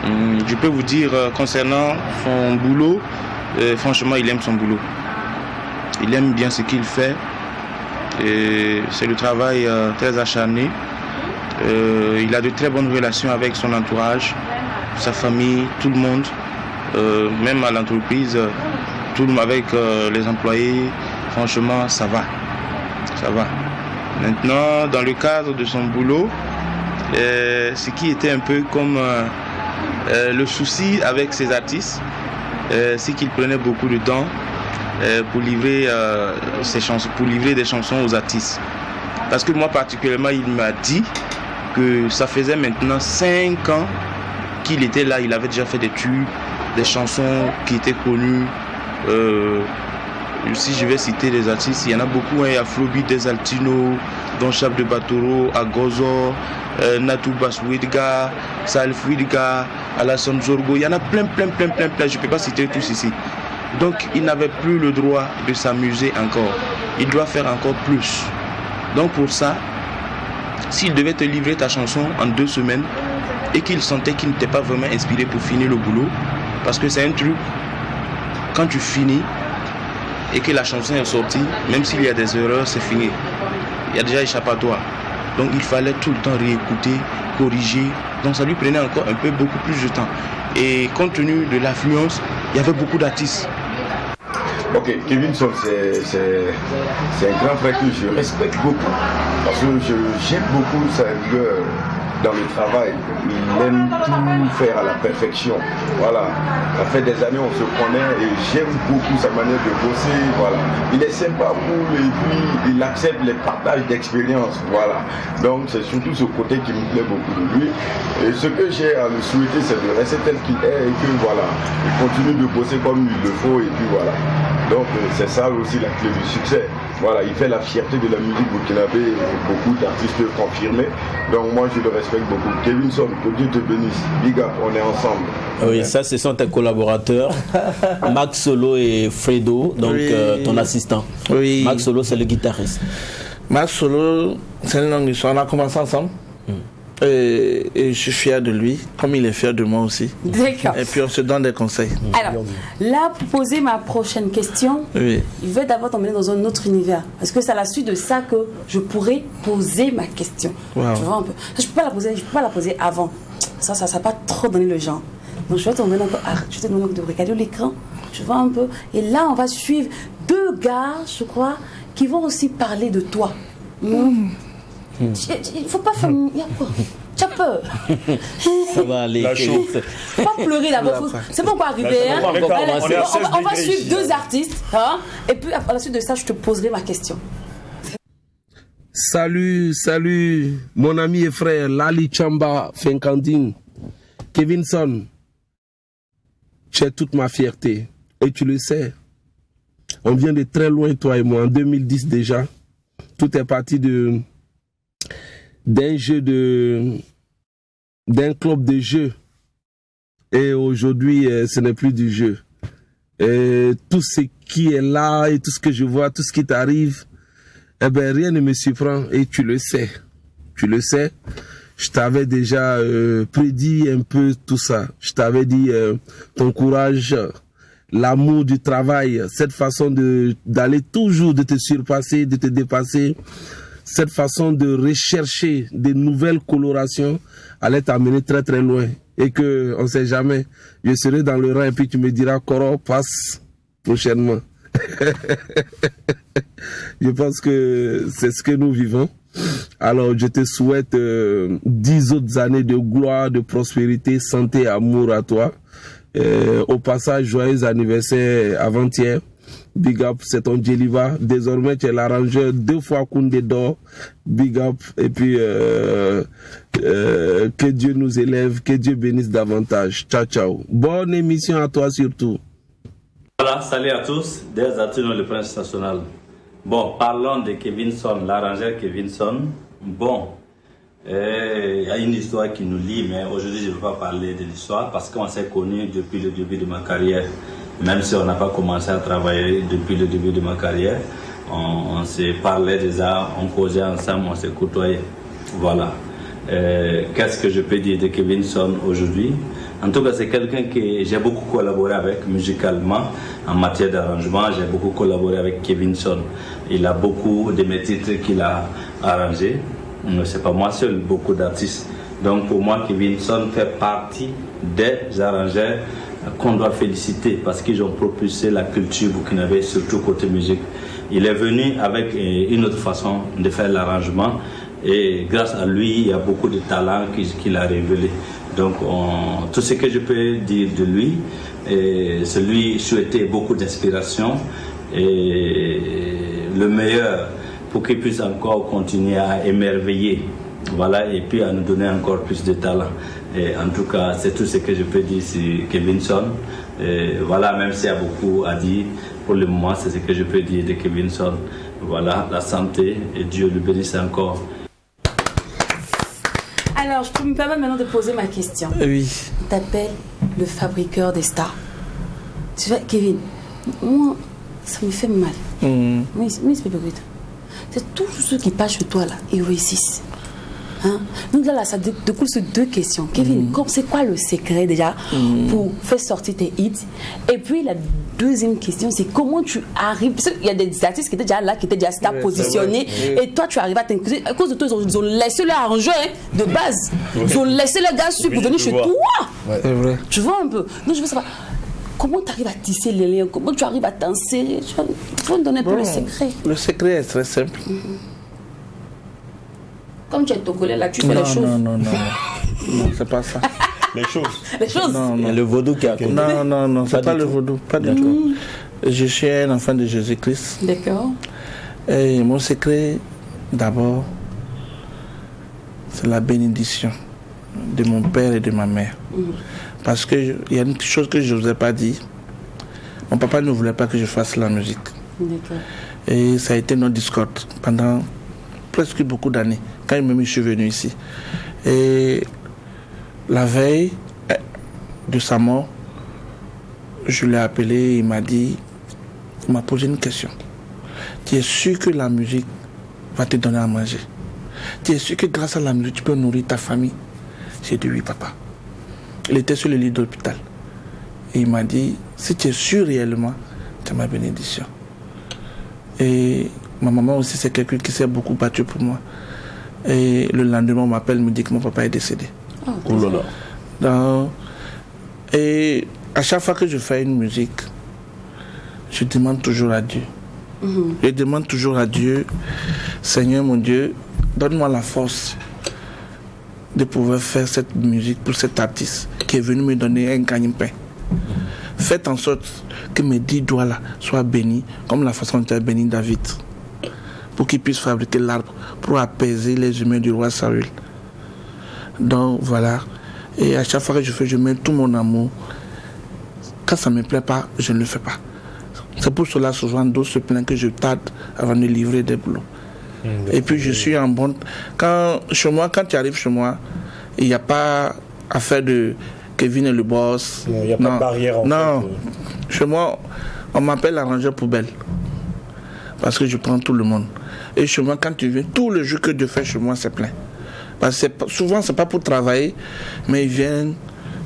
Speaker 6: Je peux vous dire concernant son boulot, franchement il aime son boulot. Il aime bien ce qu'il fait. C'est le travail très acharné. Il a de très bonnes relations avec son entourage, sa famille, tout le monde. Même à l'entreprise, tout le monde avec les employés, franchement ça va. Maintenant, dans le cadre de son boulot, ce qui était un peu comme le souci avec ces artistes, c'est qu'il prenait beaucoup de temps pour livrer ses chansons, pour livrer des chansons aux artistes. Parce que moi particulièrement, il m'a dit que ça faisait maintenant 5 ans qu'il était là, il avait déjà fait des tubes, des chansons qui étaient connues. Si je vais citer des artistes, il y en a beaucoup, il y a Afrobeat des Altino, Don Chap de Batoro, Agozor, Natou Baswidga, Salif Widga, Alassane Zorgo, il y en a plein, je ne peux pas citer tous ici. Donc il n'avait plus le droit de s'amuser encore, il doit faire encore plus. Donc pour ça, s'il devait te livrer ta chanson en 2 semaines et qu'il sentait qu'il n'était pas vraiment inspiré pour finir le boulot, parce que c'est un truc, quand tu finis et que la chanson est sortie, même s'il y a des erreurs, c'est fini. Il y a déjà échappatoire. Donc il fallait tout le temps réécouter, corriger. Donc ça lui prenait encore beaucoup plus de temps. Et compte tenu de l'affluence, il y avait beaucoup d'artistes.
Speaker 7: Ok, Kevinson, c'est un grand frère que je respecte beaucoup. Parce que j'aime beaucoup sa rigueur dans le travail. Il aime tout faire à la perfection. Voilà. Ça fait des années on se connaît et j'aime beaucoup sa manière de bosser. Voilà. Il est sympa cool et puis il accepte les partages d'expérience. Voilà. Donc c'est surtout ce côté qui me plaît beaucoup de lui. Et ce que j'ai à lui souhaiter, c'est de rester tel qu'il est et que voilà, il continue de bosser comme il le faut et puis voilà. Donc c'est ça aussi la clé du succès. Voilà, il fait la fierté de la musique burkinabé et beaucoup d'artistes peuvent confirmer. Donc moi je le respecte beaucoup. Kevinson, que Dieu te bénisse. Big up, on est ensemble.
Speaker 4: Oui, ça ce sont tes collaborateurs, Max Solo et Fredo, donc ton assistant.
Speaker 6: Oui.
Speaker 4: Max Solo c'est le guitariste.
Speaker 6: Max Solo, c'est une longue histoire. On a commencé ensemble. Et je suis fier de lui, comme il est fier de moi aussi.
Speaker 2: D'accord.
Speaker 6: Et puis on se donne des conseils.
Speaker 2: Alors, là, pour poser ma prochaine question,
Speaker 6: Oui.
Speaker 2: je vais d'abord t'emmener dans un autre univers. Parce que c'est à la suite de ça que je pourrais poser ma question.
Speaker 6: Wow.
Speaker 2: Tu vois un peu. Je ne peux pas la poser avant. Ça n'a pas trop donné le genre. Donc je vais te demander un peu, je vais te demander de regarder l'écran. Tu vois un peu. Et là, on va suivre 2 gars, je crois, qui vont aussi parler de toi. Il ne faut pas faire... Tu as peur.
Speaker 4: Ça va aller.
Speaker 3: La chaux.
Speaker 2: Faut pas pleurer d'abord. C'est bon, on va arriver. Hein?
Speaker 3: On est à 16
Speaker 2: On va
Speaker 3: degrés
Speaker 2: suivre
Speaker 3: ici,
Speaker 2: 2 artistes. Hein? Et puis, à la suite de ça, je te poserai ma question.
Speaker 8: Salut, mon ami et frère Lali Chamba Fenkandine. Kevinson, tu es toute ma fierté. Et tu le sais. On vient de très loin, toi et moi. En 2010 déjà, tout est parti d'un club de jeu. Et aujourd'hui, ce n'est plus du jeu. Et tout ce qui est là et tout ce que je vois, tout ce qui t'arrive, eh ben, rien ne me surprend et tu le sais. Tu le sais. Je t'avais déjà prédit un peu tout ça. Je t'avais dit ton courage, l'amour du travail, cette façon d'aller toujours, de te surpasser, de te dépasser, cette façon de rechercher des nouvelles colorations allait t'amener très très loin. Et que, on sait jamais, je serai dans le rang et puis tu me diras, Koro, passe prochainement. Je pense que c'est ce que nous vivons. Alors, je te souhaite 10 autres années de gloire, de prospérité, santé, amour à toi. Au passage, joyeux anniversaire avant-hier. Big up, c'est ton Djeliva. Désormais, tu es l'arrangeur 2 fois Koundé d'or. Big up. Et puis, que Dieu nous élève, que Dieu bénisse davantage. Ciao, ciao. Bonne émission à toi surtout.
Speaker 9: Voilà, salut à tous. Des Atino, le Prince National. Bon, parlons de Kevinson, l'arrangeur Kevinson. Bon, il y a une histoire qui nous lie, mais aujourd'hui je ne veux pas parler de l'histoire parce qu'on s'est connus depuis le début de ma carrière. Même si on n'a pas commencé à travailler depuis le début de ma carrière, on se parlait déjà, on causait ensemble, on se côtoyait. Voilà. Qu'est-ce que je peux dire de Kevinson aujourd'hui? En tout cas, c'est quelqu'un que j'ai beaucoup collaboré avec musicalement, en matière d'arrangement. J'ai beaucoup collaboré avec Kevinson. Il a beaucoup de mes titres qu'il a arrangés. C'est pas moi seul, beaucoup d'artistes. Donc pour moi, Kevinson fait partie des arrangeurs qu'on doit féliciter parce qu'ils ont propulsé la culture burkinabé, surtout côté musique. Il est venu avec une autre façon de faire l'arrangement et grâce à lui, il y a beaucoup de talents qu'il a révélés. Donc tout ce que je peux dire de lui, c'est lui souhaiter beaucoup d'inspiration et le meilleur pour qu'il puisse encore continuer à émerveiller, voilà, et puis à nous donner encore plus de talent. Et en tout cas, c'est tout ce que je peux dire sur Kevinson. Et voilà, même s'il y a beaucoup à dire, pour le moment, c'est ce que je peux dire de Kevinson. Voilà, la santé et Dieu le bénisse encore.
Speaker 2: Alors, je peux me permettre maintenant de poser ma question.
Speaker 6: Oui.
Speaker 2: On t'appelle le fabriqueur des stars. Tu vois, Kevin, moi, ça me fait mal. Mais c'est pas good. C'est tous ceux qui passent chez toi là, ils réussissent. Hein? Donc là, ça découle sur deux questions. Kevin, c'est quoi le secret déjà pour faire sortir tes hits? Et puis la deuxième question, c'est comment tu arrives. Parce qu'il y a des artistes qui étaient déjà là, qui étaient déjà stars positionnés. Et toi, tu arrives à t'incliner. À cause de toi, ils ont laissé leur arrangeur de base. Ils ont laissé le gars pour venir chez toi.
Speaker 6: C'est vrai.
Speaker 2: Tu vois un peu. Donc je veux savoir. Comment tu arrives à tisser les liens? Comment tu arrives à t'insérer? Il faut me donner un peu le secret.
Speaker 6: Le secret est très simple.
Speaker 2: Comme tu es togolais là, tu fais les choses.
Speaker 6: Non, c'est pas ça.
Speaker 3: Les choses.
Speaker 2: Les choses.
Speaker 4: Il y a le vaudou qui a compris.
Speaker 6: Non, c'est pas le vaudou, pas du tout. Je suis un enfant de Jésus-Christ.
Speaker 2: D'accord.
Speaker 6: Et mon secret, d'abord, c'est la bénédiction de mon père et de ma mère. Parce qu'il y a une chose que je ne vous ai pas dit. Mon papa ne voulait pas que je fasse la musique.
Speaker 2: D'accord.
Speaker 6: Et ça a été notre discorde pendant presque beaucoup d'années, quand je suis venu ici. Et la veille de sa mort, je l'ai appelé, il m'a posé une question. Tu es sûr que la musique va te donner à manger? Tu es sûr que grâce à la musique, tu peux nourrir ta famille? J'ai dit oui, papa. Il était sur le lit d'hôpital. Et il m'a dit, si tu es sûr réellement, tu as ma bénédiction. Et ma maman aussi, c'est quelqu'un qui s'est beaucoup battu pour moi. Et le lendemain, on m'appelle, me dit que mon papa est décédé.
Speaker 4: Oh là là.
Speaker 6: Et à chaque fois que je fais une musique, je demande toujours à Dieu. Je demande toujours à Dieu, Seigneur mon Dieu, donne-moi la force de pouvoir faire cette musique pour cet artiste qui est venu me donner un gagne-pain. Faites en sorte que mes 10 doigts là soient bénis comme la façon dont tu as béni David, pour qu'il puisse fabriquer l'arbre pour apaiser les humains du roi Saül. Donc voilà. Et à chaque fois que je fais, je mets tout mon amour. Quand ça ne me plaît pas, je ne le fais pas. C'est pour cela souvent d'autres se plaignent que je tarde avant de livrer des boulots. Et puis je suis en bonne. Quand tu arrives chez moi, il n'y a pas affaire de Kevin est le boss.
Speaker 3: Il n'y a pas de barrière en fait.
Speaker 6: Non. Chez moi, on m'appelle l'arrangeur poubelle. Parce que je prends tout le monde. Et chez moi, quand tu viens, tout le jeu que Dieu fait chez moi, c'est plein. Parce que souvent, c'est pas pour travailler, mais ils viennent.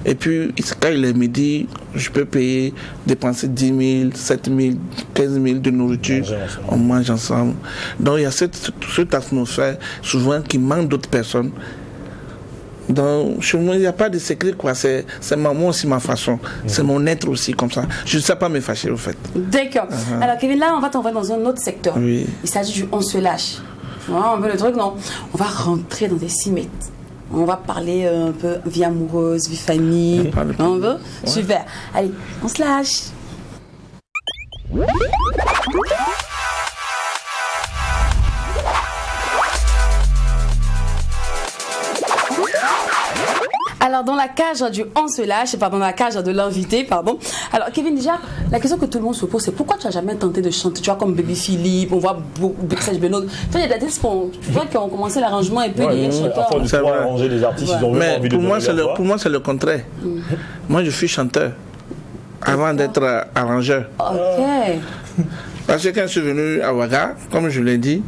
Speaker 6: Et puis, quand il est midi, je peux payer, dépenser 10 000, 7 000, 15 000 de nourriture. On mange ensemble. Donc, il y a cette atmosphère, souvent, qui manque d'autres personnes. Donc, chez moi, il n'y a pas de secret, quoi. C'est moi aussi ma façon. C'est mon être aussi, comme ça. Je ne sais pas me fâcher, au fait.
Speaker 2: D'accord. Alors, Kevin, là, on va t'envoyer dans un autre secteur.
Speaker 6: Oui.
Speaker 2: Il s'agit du on se lâche. On veut le truc, non? On va rentrer dans des cimetières. On va parler un peu vie amoureuse, vie famille. On veut? Ouais. Super. Allez, on se lâche. Alors, dans la cage du on se lâche, pardon, dans la cage de l'invité, pardon. Alors, Kevin, déjà, la question que tout le monde se pose, c'est pourquoi tu n'as jamais tenté de chanter? Tu vois, comme Baby Philippe, on voit Serge Benoît. Tu vois, il y a des artistes qui ont commencé l'arrangement et puis les chanteurs.
Speaker 3: C'est vrai. Arranger les artistes, ils ont vraiment envie de
Speaker 6: pour moi, c'est le contraire. Moi, je suis chanteur avant d'être arrangeur.
Speaker 2: Ok.
Speaker 6: Parce que quand je suis venu à Ouaga, comme je l'ai dit,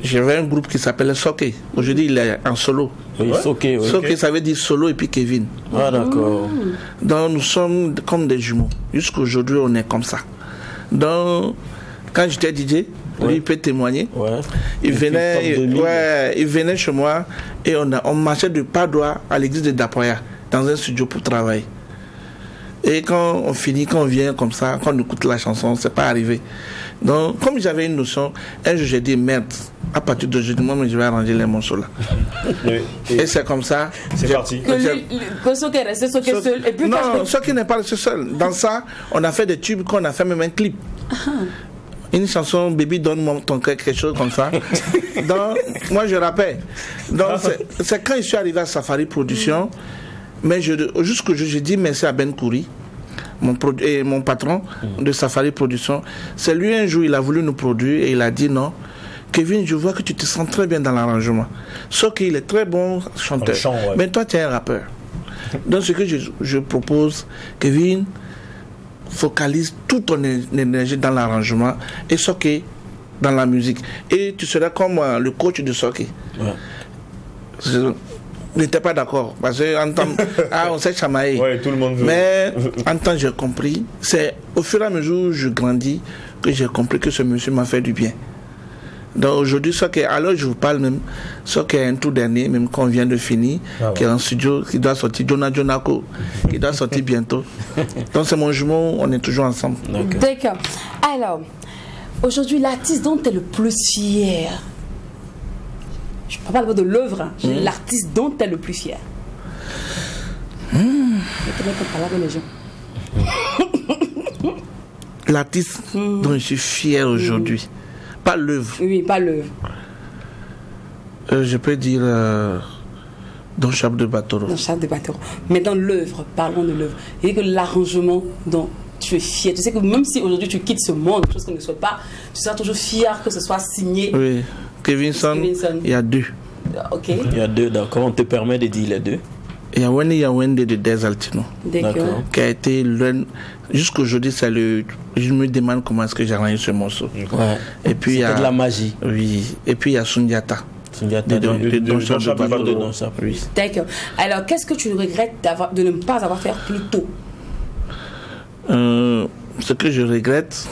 Speaker 6: j'avais un groupe qui s'appelait Soké. Aujourd'hui, il est en solo.
Speaker 4: Oui, Soké, oui.
Speaker 6: Soké, ça veut dire solo et puis Kevin.
Speaker 4: Ah, d'accord.
Speaker 6: Donc, nous sommes comme des jumeaux. Jusqu'aujourd'hui, on est comme ça. Donc, quand j'étais DJ, lui, il peut témoigner.
Speaker 4: Ouais.
Speaker 6: Il venait chez moi et on marchait de Padoua à l'église de Dapoya, dans un studio pour travailler. Et quand on finit, quand on vient comme ça, quand on écoute la chanson, c'est pas arrivé. Donc, comme j'avais une notion, un jour j'ai dit merde, à partir d'aujourd'hui, moi, je vais arranger les morceaux là. Et c'est comme ça.
Speaker 3: C'est parti.
Speaker 2: Que Soké est resté Soké seul. Et puis
Speaker 6: non, Soké n'est pas resté seul. Dans ça, on a fait des tubes qu'on a fait même un clip. Une chanson, Baby, donne-moi ton cœur, quelque chose comme ça. Donc, moi, je rappelle. Donc, c'est quand je suis arrivé à Safari Production, mais jusqu'au jour, j'ai dit merci à Ben Kouri, mon patron de Safari Production. C'est lui, un jour, il a voulu nous produire et il a dit non. Kevin, je vois que tu te sens très bien dans l'arrangement. Sauf qu'il est très bon chanteur. Mais toi, tu es un rappeur. Donc, ce que je propose, Kevin, focalise toute ton énergie dans l'arrangement et Soké dans la musique. Et tu seras comme le coach de Soké. Ouais. Je n'étais pas d'accord parce que on s'est chamaillé.
Speaker 3: Ouais, tout le monde veut.
Speaker 6: Mais en temps j'ai compris, c'est au fur et à mesure où je grandis que j'ai compris que ce monsieur m'a fait du bien. Donc aujourd'hui, alors je vous parle même, Soké est un tout dernier, même qu'on vient de finir, qui est en studio, qui doit sortir, Jonako, qui doit sortir bientôt. Donc c'est mon jumeau, on est toujours ensemble.
Speaker 2: D'accord. Alors, aujourd'hui, l'artiste dont tu es le plus fier, je ne parle pas de l'œuvre, hein. L'artiste dont tu es le plus fier. Je parler avec les gens.
Speaker 6: L'artiste dont je suis fier aujourd'hui. Pas l'œuvre.
Speaker 2: Oui, pas l'œuvre.
Speaker 6: Je peux dire Don Charles de Batoro.
Speaker 2: Don Charles de Batoro. Mais dans l'œuvre, parlons de l'œuvre. Et que l'arrangement dont tu es fier. Tu sais que même si aujourd'hui tu quittes ce monde, chose qu'on ne souhaite pas, tu seras toujours fier que ce soit signé.
Speaker 6: Oui. Kevin Son, il y a deux.
Speaker 2: Ok.
Speaker 4: Il y a deux, d'accord. On te permet de dire les deux.
Speaker 6: Il y a Yawende de Desaltino.
Speaker 2: D'accord.
Speaker 6: Qui a été l'un. Jusqu'aujourd'hui, c'est le. Je me demande comment est-ce que j'ai arrangé ce morceau.
Speaker 4: Ouais.
Speaker 6: Et puis il y a
Speaker 4: de la magie.
Speaker 6: Oui. Et puis il y a Sundiata.
Speaker 4: Sundiata de
Speaker 6: Don Charles de Batoro.
Speaker 2: Oui. D'accord. Alors, qu'est-ce que tu regrettes de ne pas avoir fait plus tôt?
Speaker 6: Ce que je regrette,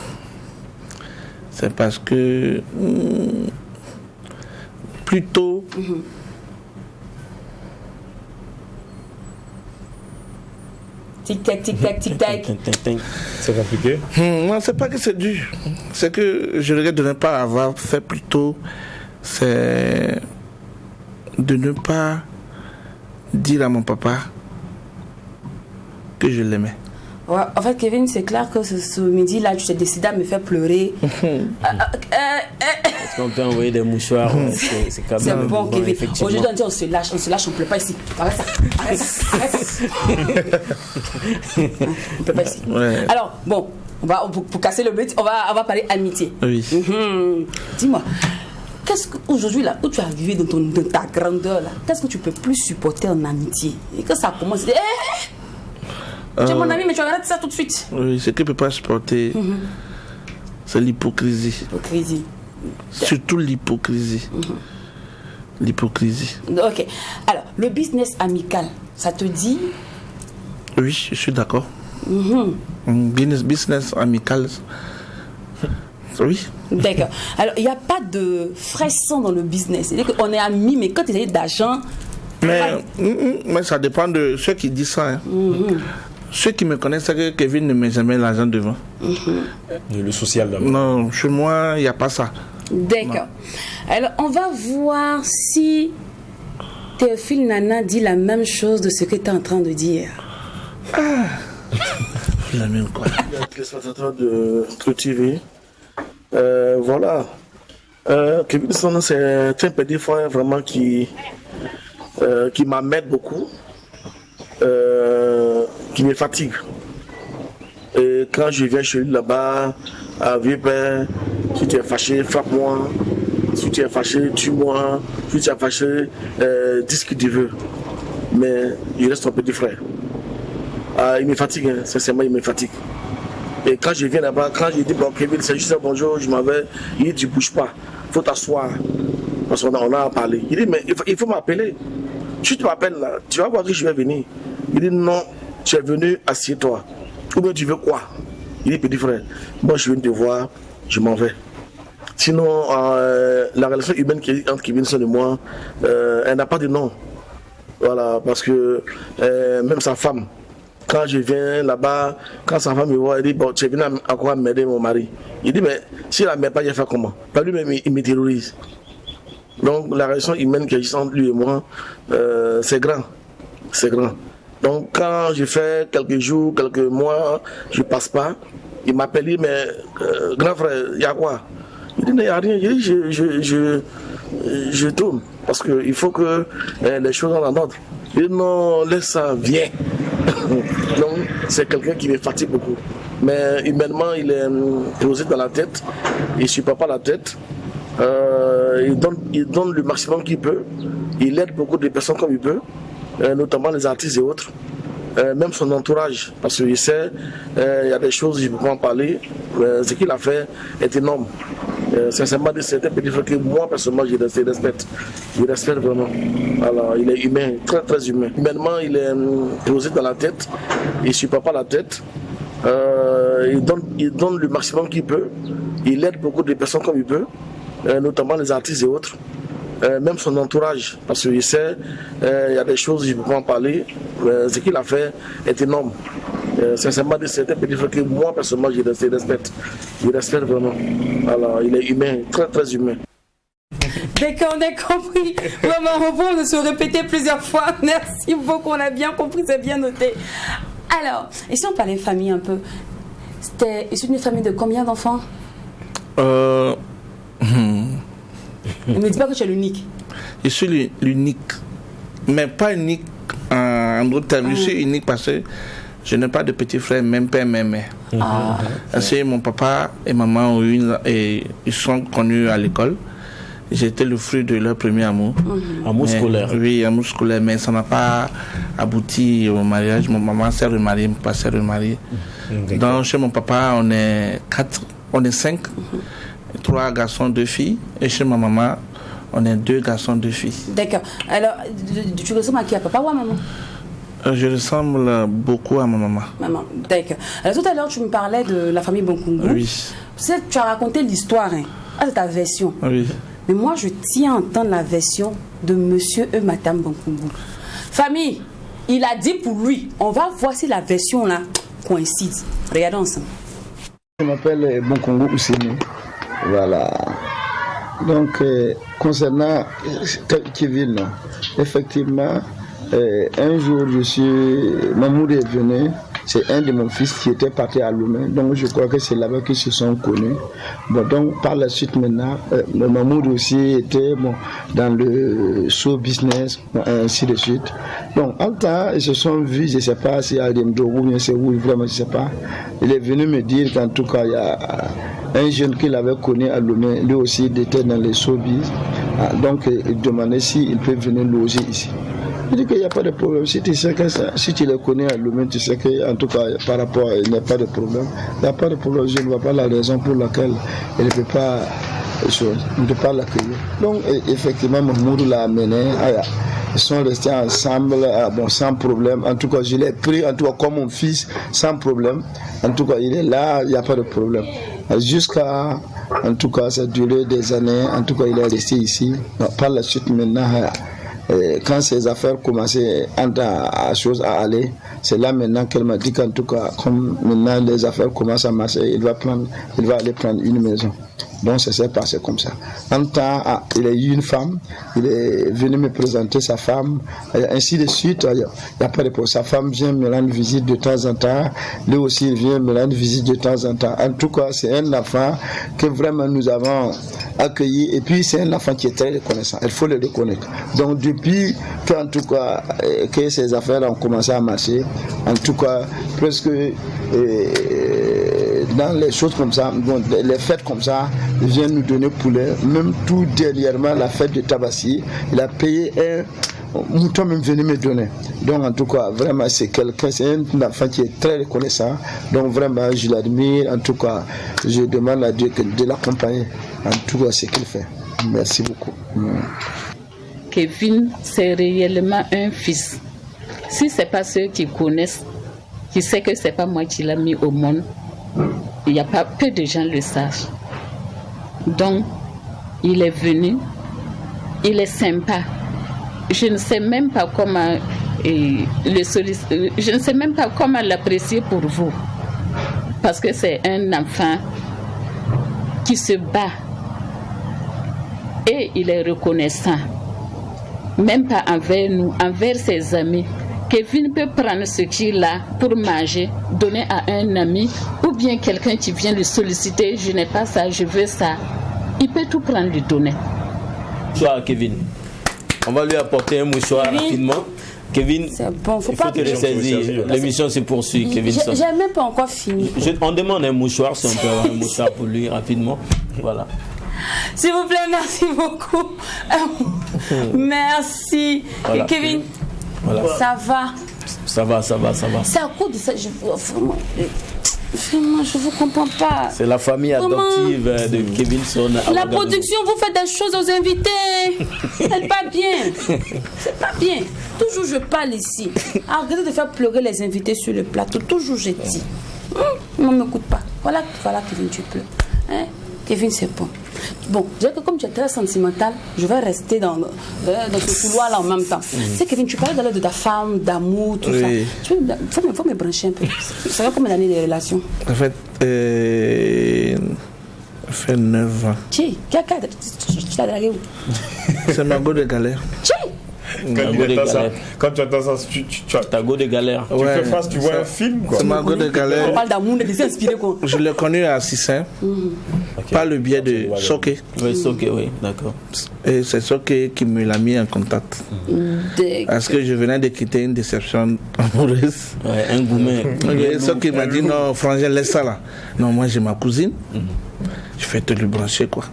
Speaker 6: c'est parce que plus tôt.
Speaker 2: Tic-tac, tic-tac, tic-tac.
Speaker 3: C'est compliqué?
Speaker 6: Non, c'est pas que c'est dur. C'est que je regrette de ne pas avoir fait plus tôt. C'est de ne pas dire à mon papa que je l'aimais.
Speaker 2: Ouais, en fait, Kevin, c'est clair que ce midi-là, tu t'es décidé à me faire pleurer.
Speaker 4: Est-ce qu'on peut envoyer des mouchoirs? C'est quand même
Speaker 2: c'est bon, Kevin. Aujourd'hui, on se lâche, on ne pleure pas ici. Arrête ça, arrête ça. On ne pleure pas ici.
Speaker 6: Ouais.
Speaker 2: Alors, bon, pour casser le but, on va parler amitié.
Speaker 6: Oui.
Speaker 2: Dis-moi, qu'est-ce qu'aujourd'hui, là, où tu es arrivé dans ta grandeur, là, qu'est-ce que tu peux plus supporter en amitié? Et que ça commence, tu es mon ami, mais tu arrêtes ça tout de suite.
Speaker 6: Oui, ce que je ne peux pas supporter, c'est l'hypocrisie.
Speaker 2: L'hypocrisie.
Speaker 6: Surtout l'hypocrisie. L'hypocrisie.
Speaker 2: Ok. Alors, le business amical, ça te dit?
Speaker 6: Oui, je suis d'accord. Business amical. Oui.
Speaker 2: D'accord. Alors, il n'y a pas de frais sang dans le business. C'est-à-dire qu'on est amis, mais quand il s'agit d'argent.
Speaker 6: Mais ça dépend de ceux qui disent ça. Hein. Ceux qui me connaissent savent que Kevin ne met jamais l'argent devant.
Speaker 3: Le social d'abord.
Speaker 6: Non, chez moi, il n'y a pas ça.
Speaker 2: D'accord. Alors, on va voir si Théophile Nana dit la même chose de ce que tu es en train de dire.
Speaker 6: La même quoi. Les spectateurs de TV. Voilà. Kevin Son, c'est un petit frère vraiment qui m'amène beaucoup. qui me fatigue. Et quand je viens chez lui là-bas, à vieux père, si tu es fâché, frappe-moi. Si tu es fâché, tue-moi. Si tu es fâché, dis ce que tu veux. Mais il reste ton petit frère. Il me fatigue, hein. Sincèrement, il me fatigue. Et quand je viens là-bas, quand je dis bon Kevin, c'est juste un bonjour, je m'en vais, il dit tu bouges pas, faut t'asseoir. Parce qu'on a parlé. Il dit mais il faut m'appeler. Si tu m'appelles là, tu vas voir que je vais venir. Il dit non, tu es venu, assieds-toi. Ou bien tu veux quoi? Il dit petit frère, moi je viens te voir, je m'en vais. Sinon, la relation humaine qui est entre Kevin Son et moi, elle n'a pas de nom. Voilà, parce que même sa femme, quand je viens là-bas, quand sa femme me voit, elle dit bon, tu es venu encore m'aider mon mari. Il dit mais si la m'aide pas, je vais faire comment? Pas lui-même, il me terrorise. Donc la relation humaine qui existe entre lui et moi, c'est grand. C'est grand. Donc quand je fais quelques jours, quelques mois, je passe pas, il m'appelle, il dit mais grand frère, il y a quoi? Il dit il n'y a rien, il dit je tourne. Parce qu'il faut que les choses soient en ordre. Il dit non, laisse ça, viens. Donc c'est quelqu'un qui me fatigue beaucoup. Mais humainement, il est posé dans la tête, il ne supporte pas la tête. Il donne le maximum qu'il peut. Il aide beaucoup de personnes comme il peut, notamment les artistes et autres. Même son entourage, parce qu'il sait, il y a des choses, je ne peux pas en parler. Ce qu'il a fait est énorme. Sincèrement, c'est un petit frère que moi, personnellement, je respecte. Je respecte vraiment. Alors, il est humain, très très humain. Humainement, il est posé dans la tête, il ne supporte pas la tête. Il donne le maximum qu'il peut. Il aide beaucoup de personnes comme il peut, notamment les artistes et autres. Même son entourage, parce qu'il sait, il y a des choses, je ne peux pas en parler. Ce qu'il a fait est énorme. Sincèrement, c'est un petit frère que moi, personnellement, je respecte. Je respecte vraiment. Alors, il est humain, très très humain.
Speaker 2: D'accord, on a compris. Vraiment, on peut se répéter plusieurs fois. Merci beaucoup, on a bien compris, c'est bien noté. Alors, et si on parlait famille un peu, c'était une famille de combien d'enfants? Ne me dis pas que tu es l'unique.
Speaker 6: Je suis l'unique, mais pas unique en d'autres termes. Je suis unique parce que je n'ai pas de petit frère, même père, même mère. Parce que mon papa et maman ils sont connus à l'école. J'étais le fruit de leur premier amour.
Speaker 4: Amour scolaire.
Speaker 6: Oui, amour scolaire, mais ça n'a pas abouti au mariage. Mon maman s'est remariée, mon papa s'est remarié. Donc chez mon papa, on est 5. 3 garçons, 2 filles. Et chez ma maman, on est 2 garçons, 2 filles.
Speaker 2: D'accord. Alors, tu ressembles à qui? À papa ou à maman?
Speaker 6: Je ressemble beaucoup à ma maman.
Speaker 2: Maman, d'accord. Alors, tout à l'heure, tu me parlais de la famille Bonkungu.
Speaker 6: Oui.
Speaker 2: Tu as raconté l'histoire, hein. Ah, c'est ta version.
Speaker 6: Oui.
Speaker 2: Mais moi, je tiens à entendre la version de monsieur et madame Bonkungu. Famille, il a dit pour lui. On va voir si la version là coïncide. Regardons ensemble.
Speaker 10: Je m'appelle Bonkungu Oussini. Voilà. Donc, concernant Kevin, effectivement, un jour, Mamoud est venu, c'est un de mon fils qui était parti à Lomé, donc je crois que c'est là-bas qu'ils se sont connus. Bon, donc, par la suite, maintenant, Mamoud aussi était dans le show business, ainsi de suite. Donc, en temps, ils se sont vus, je ne sais pas si à Demdoro ou bien c'est où, vraiment, je ne sais pas. Il est venu me dire qu'en tout cas, il y a un jeune qu'il avait connu à Lomé, lui aussi il était dans les showbiz. Donc il demandait s'il peut venir loger ici. Il dit qu'il n'y a pas de problème. Si tu sais que si tu le connais à Lomé, tu sais qu'en tout cas par rapport à il n'y a pas de problème. Il n'y a pas de problème. Je ne vois pas la raison pour laquelle il ne peut pas l'accueillir. Donc effectivement, Mahmoud l'a amené. Ils sont restés ensemble, sans problème. En tout cas, je l'ai pris en tout cas comme mon fils, sans problème. En tout cas, il est là, il n'y a pas de problème. Jusqu'à, en tout cas, ça a duré des années. En tout cas, il est resté ici. Par la suite, maintenant, quand ses affaires commençaient à aller, c'est là maintenant qu'elle m'a dit qu'en tout cas, comme maintenant les affaires commencent à marcher, il va aller prendre une maison. Donc ça s'est passé comme ça. En temps, il a eu une femme, il est venu me présenter sa femme, ainsi de suite. Il n'y a pas de problème. Sa femme vient me rendre visite de temps en temps, lui aussi il vient me rendre visite de temps en temps. En tout cas, c'est un enfant que vraiment nous avons accueilli, et puis c'est un enfant qui est très reconnaissant, il faut le reconnaître. Donc depuis que, en tout cas, que ces affaires ont commencé à marcher, en tout cas, presque dans les choses comme ça, bon, les fêtes comme ça, il vient nous donner poulet. Même tout dernièrement, la fête de Tabassi, il a payé un mouton, même venu me donner. Donc en tout cas, vraiment, c'est quelqu'un, c'est un enfant qui est très reconnaissant. Donc vraiment, je l'admire. En tout cas, je demande à Dieu de l'accompagner. En tout cas, ce qu'il fait. Merci beaucoup.
Speaker 11: Kevin, c'est réellement un fils. Si ce n'est pas ceux qui connaissent, qui savent que ce n'est pas moi qui l'ai mis au monde, il n'y a pas peu de gens le savent. Donc, il est venu, il est sympa. Je ne sais même pas comment je ne sais même pas comment l'apprécier pour vous, parce que c'est un enfant qui se bat et il est reconnaissant, même pas envers nous, envers ses amis. Kevin peut prendre ce qu'il a pour manger, donner à un ami, ou bien quelqu'un qui vient le solliciter, je n'ai pas ça, je veux ça. Il peut tout prendre, lui donner.
Speaker 4: Bonsoir Kevin. On va lui apporter un mouchoir rapidement. Kevin,
Speaker 2: c'est bon,
Speaker 4: il faut te ressaisir. L'émission se poursuit, Kevin.
Speaker 2: J'ai même pas encore fini.
Speaker 4: On demande un mouchoir, si on peut avoir un mouchoir pour lui rapidement. Voilà.
Speaker 2: S'il vous plaît, merci beaucoup. Merci.
Speaker 4: Voilà.
Speaker 2: Kevin,
Speaker 4: voilà.
Speaker 2: Ça va.
Speaker 4: Ça va.
Speaker 2: C'est à cause de ça, vraiment, je vous comprends pas.
Speaker 4: C'est la famille adoptive de Kevinson.
Speaker 2: La production, vous faites des choses aux invités. C'est pas bien. C'est pas bien. Toujours je parle ici. Arrêtez de faire pleurer les invités sur le plateau. Toujours je dis. On ne m'écoute pas. Voilà, Kevin, tu pleures. Hein? Kevin, c'est bon. Bon, je dirais que comme tu es très sentimental, je vais rester dans ce couloir-là en même temps. Tu sais, Kevin, tu parlais de ta femme, d'amour, tout ça. Il faut me brancher un peu. Ça fait combien d'années de relation?
Speaker 6: En fait, ça fait 9 ans.
Speaker 2: Tu l'as dragué où?
Speaker 6: C'est Margot de Galère.
Speaker 3: Quand tu entends ça, tu
Speaker 4: as go de galère.
Speaker 3: Tu fais face, tu vois un film, quoi.
Speaker 6: C'est Margot de Galère.
Speaker 2: On parle d'amour, de inspiré, quoi.
Speaker 6: Je l'ai connu à Sissin, par le biais de Soké.
Speaker 4: Oui, Soké, oui, d'accord.
Speaker 6: Et c'est Soké qui me l'a mis en contact. Parce que je venais de quitter une déception amoureuse.
Speaker 4: Ouais, un gourmet.
Speaker 6: Soké m'a dit non, frangin, laisse ça là. Non, moi j'ai ma cousine. Je vais te lui brancher, quoi.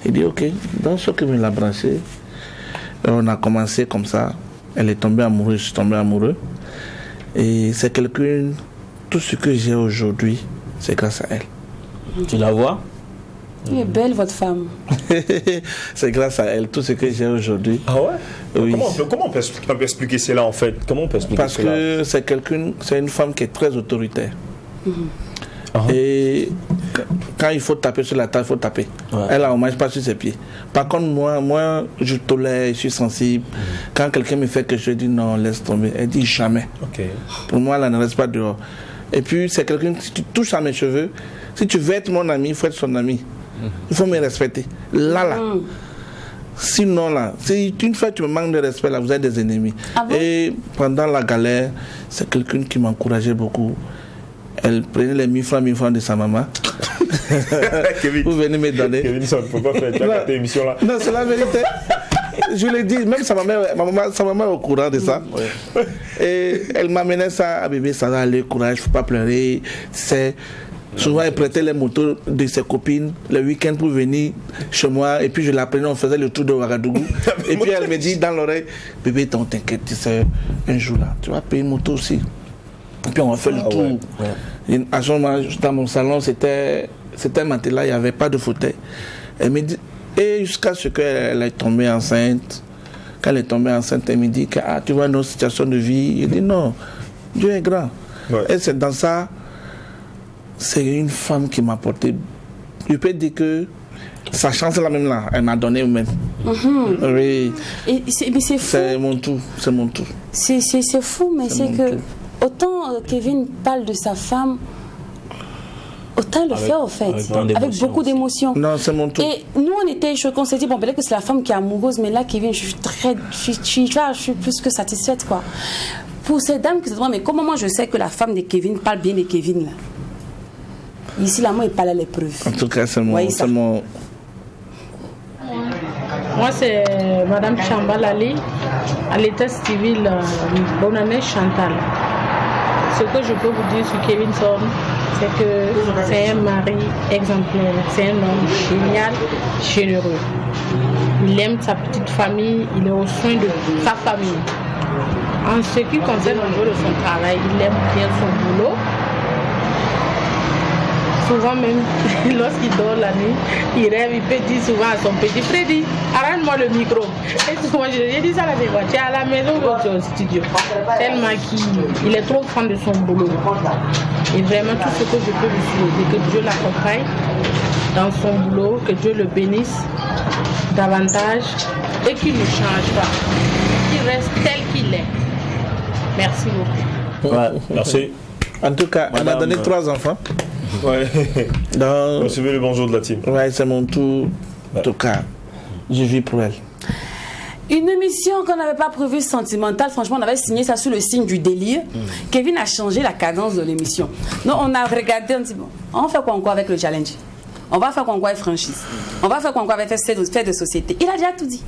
Speaker 6: Il dit ok. Donc Soké me l'a branché. On a commencé comme ça. Elle est tombée amoureuse, je suis tombé amoureux. Et c'est quelqu'un, tout ce que j'ai aujourd'hui, c'est grâce à elle.
Speaker 4: Tu la vois?
Speaker 2: Elle est belle, votre femme.
Speaker 6: C'est grâce à elle, tout ce que j'ai aujourd'hui.
Speaker 3: Ah ouais?
Speaker 6: Oui.
Speaker 3: Comment on peut expliquer cela en fait? Comment on peut expliquer
Speaker 6: Parce
Speaker 3: cela?
Speaker 6: que c'est une femme qui est très autoritaire. Et quand il faut taper sur la table, il faut taper. Ouais. Elle ne marche pas sur ses pieds. Par contre, moi, je tolère, je suis sensible. Quand quelqu'un me fait que je dis non, laisse tomber, elle dit jamais.
Speaker 3: Okay.
Speaker 6: Pour moi, elle ne reste pas dehors. Et puis, c'est quelqu'un, si tu touches à mes cheveux, si tu veux être mon ami, il faut être son ami. Il faut me respecter. Là. Sinon, là, si une fois tu me manques de respect, là, vous êtes des ennemis.
Speaker 2: Ah bon?
Speaker 6: Et pendant la galère, c'est quelqu'un qui m'encourageait beaucoup. Elle prenait les 1000 francs de sa maman.
Speaker 3: Kevin,
Speaker 6: vous venez me donner.
Speaker 3: Kevin, il ne faut pas faire cette émission-là.
Speaker 6: Non, c'est la vérité. Je l'ai dit, même sa maman est au courant de ça. Ouais. Et elle m'amenait ça à bébé, ça va aller, courage, il ne faut pas pleurer. Souvent, elle prêtait les motos de ses copines le week-end pour venir chez moi. Et puis, je la prenais, on faisait le tour de Ouagadougou. Et puis, elle me dit dans l'oreille, bébé, t'inquiète, tu sais, un jour là, tu vas payer une moto aussi. Et puis, on a fait le tour. Ouais. À ce moment, dans mon salon, c'était un matelas, il n'y avait pas de fauteuil. Elle me dit, et jusqu'à ce qu'elle est tombée enceinte. Quand elle est tombée enceinte, elle me dit que tu vois nos situations de vie. Je dis non, Dieu est grand. Ouais. Et c'est dans ça. C'est une femme qui m'a apporté. Je peux dire que sa chance là même là, elle m'a donné même. Oui.
Speaker 2: Mais c'est fou.
Speaker 6: C'est mon tout.
Speaker 2: C'est fou, mais c'est que autant Kevin parle de sa femme, autant le faire, en fait. Avec beaucoup d'émotions.
Speaker 6: Non, c'est mon tour.
Speaker 2: Et nous, on était choqués. On s'est dit, bon, peut-être que c'est la femme qui est amoureuse, mais là, Kevin, je suis plus que satisfaite, quoi. Pour ces dames qui se demandent, mais comment moi je sais que la femme de Kevin parle bien de Kevin, là? Ici, là, moi, il parle à l'épreuve.
Speaker 6: En tout cas, c'est mon...
Speaker 12: Moi, c'est Madame Chambal Ali, à l'état civil, bonne année Chantal. Ce que je peux vous dire sur Kevin Son, c'est que c'est un mari exemplaire, c'est un homme génial, généreux. Il aime sa petite famille, il est au soin de sa famille. En ce qui concerne le niveau de son travail, il aime bien son boulot. Souvent même, lorsqu'il dort la nuit, il rêve, il peut dire souvent à son petit Freddy, arrête-moi le micro. Et souvent, j'ai dit ça à la fois, tu es à la maison ou tu es au studio. Tellement qu'il est trop fan de son boulot. Et vraiment, tout ce que je peux lui souhaiter, que Dieu l'accompagne dans son boulot, que Dieu le bénisse davantage et qu'il ne change pas, qu'il reste tel qu'il est. Merci beaucoup.
Speaker 3: Ouais, merci.
Speaker 6: En tout cas, elle m'a donné 3 enfants.
Speaker 3: Ouais.
Speaker 6: Donc,
Speaker 3: recevez le bonjour de la team.
Speaker 6: Ouais, c'est mon tour. En tout cas, je vis pour elle.
Speaker 2: Une émission qu'on n'avait pas prévue sentimentale, franchement, on avait signé ça sous le signe du délire. Kevin a changé la cadence de l'émission. Donc, on a regardé, on dit, bon, on fait quoi encore avec le challenge? On va faire quoi encore avec franchise? On va faire quoi encore avec fait de société? Il a déjà tout dit.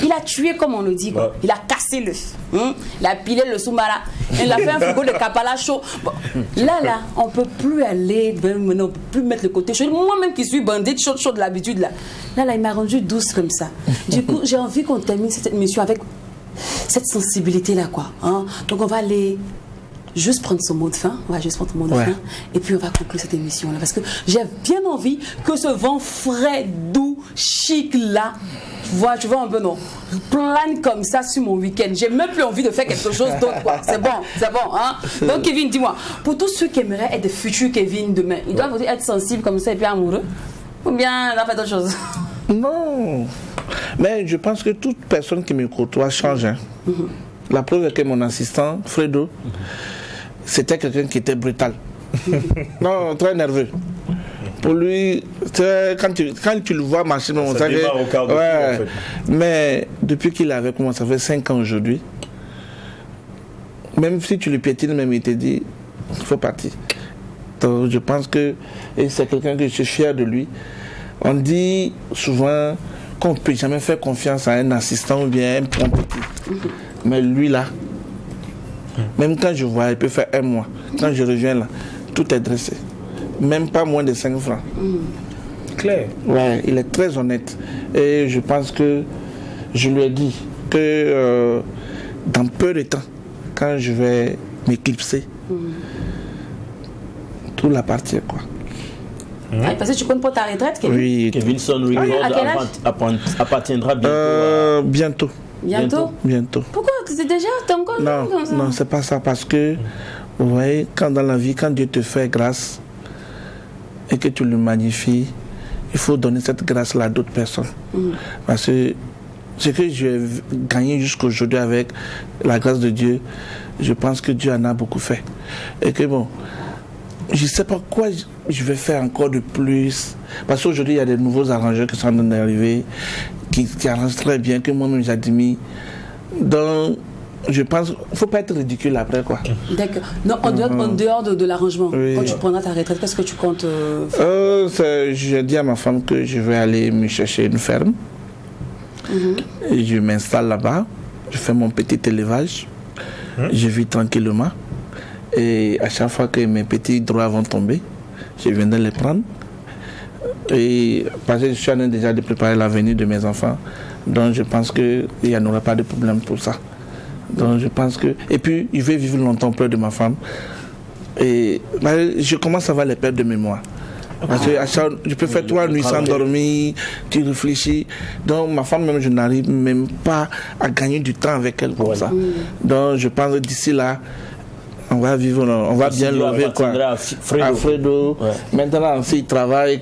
Speaker 2: Il a tué, comme on le dit. Quoi. Il a cassé l'œuf. Il a pilé le sous-marin. Il a fait un frigo de Kapala chaud. Bon, là, on ne peut plus aller, on ne peut plus mettre le côté chaud. Moi-même qui suis bandite chaud de l'habitude, là, il m'a rendu douce comme ça. Du coup, j'ai envie qu'on termine cette émission avec cette sensibilité-là, quoi. Hein? Donc, on va aller juste prendre son mot de fin. On va juste prendre son mot de fin. Et puis, on va conclure cette émission-là. Parce que j'ai bien envie que ce vent frais, doux, chic-là, tu vois un peu, non, plane comme ça sur mon week-end. J'ai même plus envie de faire quelque chose d'autre, quoi. C'est bon, hein. Donc, Kevin, dis-moi, pour tous ceux qui aimeraient être des futurs Kevin demain, ils doivent aussi être sensibles comme ça et puis amoureux? Ou bien, ils doivent faire d'autres choses?
Speaker 6: Non. Mais je pense que toute personne qui me côtoie change. Hein. La preuve est que mon assistant, Fredo, c'était quelqu'un qui était brutal. Non, très nerveux. Pour lui, quand tu le vois marcher, on savait. Ouais. Mais depuis qu'il avait commencé, ça fait 5 ans aujourd'hui, même si tu le piétines, même il te dit, il faut partir. Donc je pense que c'est quelqu'un que je suis fier de lui. On dit souvent qu'on ne peut jamais faire confiance à un assistant ou bien un petit. Mais lui là, même quand je vois, il peut faire 1 mois. Quand je reviens là, tout est dressé. Même pas moins de 5 francs.
Speaker 3: Clair.
Speaker 6: Ouais, il est très honnête. Et je pense que je lui ai dit que dans peu de temps, quand je vais m'éclipser, tout l'appartient, quoi.
Speaker 2: Parce que tu comptes pour ta retraite, Kevin?
Speaker 6: Oui.
Speaker 4: Kevin Son Record appartiendra bientôt.
Speaker 6: Bientôt.
Speaker 2: Pourquoi? C'est déjà ton compte?
Speaker 6: Non, c'est pas ça. Parce que, vous voyez, quand dans la vie, quand Dieu te fait grâce et que tu le magnifies, il faut donner cette grâce-là à d'autres personnes. Parce que ce que j'ai gagné jusqu'aujourd'hui avec la grâce de Dieu, je pense que Dieu en a beaucoup fait. Et que bon, je ne sais pas quoi je vais faire encore de plus. Parce qu'aujourd'hui, il y a des nouveaux arrangeurs qui sont en train d'arriver, qui arrangent très bien, que moi-même j'admire. Donc, je pense qu'il ne faut pas être ridicule après, quoi.
Speaker 2: D'accord. Non, en dehors de l'arrangement, quand tu prendras ta retraite, qu'est-ce que tu comptes
Speaker 6: faire? J'ai dit à ma femme que je vais aller me chercher une ferme. Et je m'installe là-bas. Je fais mon petit élevage. Je vis tranquillement. Et à chaque fois que mes petits droits vont tomber, je viendrai les prendre. Et parce que je suis en train déjà de préparer l'avenir de mes enfants. Donc je pense qu'il n'y en aura pas de problème pour ça. Donc je pense que... Et puis, je vais vivre longtemps près de ma femme. Et je commence à avoir les pertes de mémoire. Parce que je peux faire 3 nuits sans dormir, tu réfléchis. Donc ma femme, même, je n'arrive même pas à gagner du temps avec elle comme ça. Donc je pense que d'ici là, on va vivre, on va bien lever, quoi. À Fredo. Ouais. Maintenant, s'il travaille,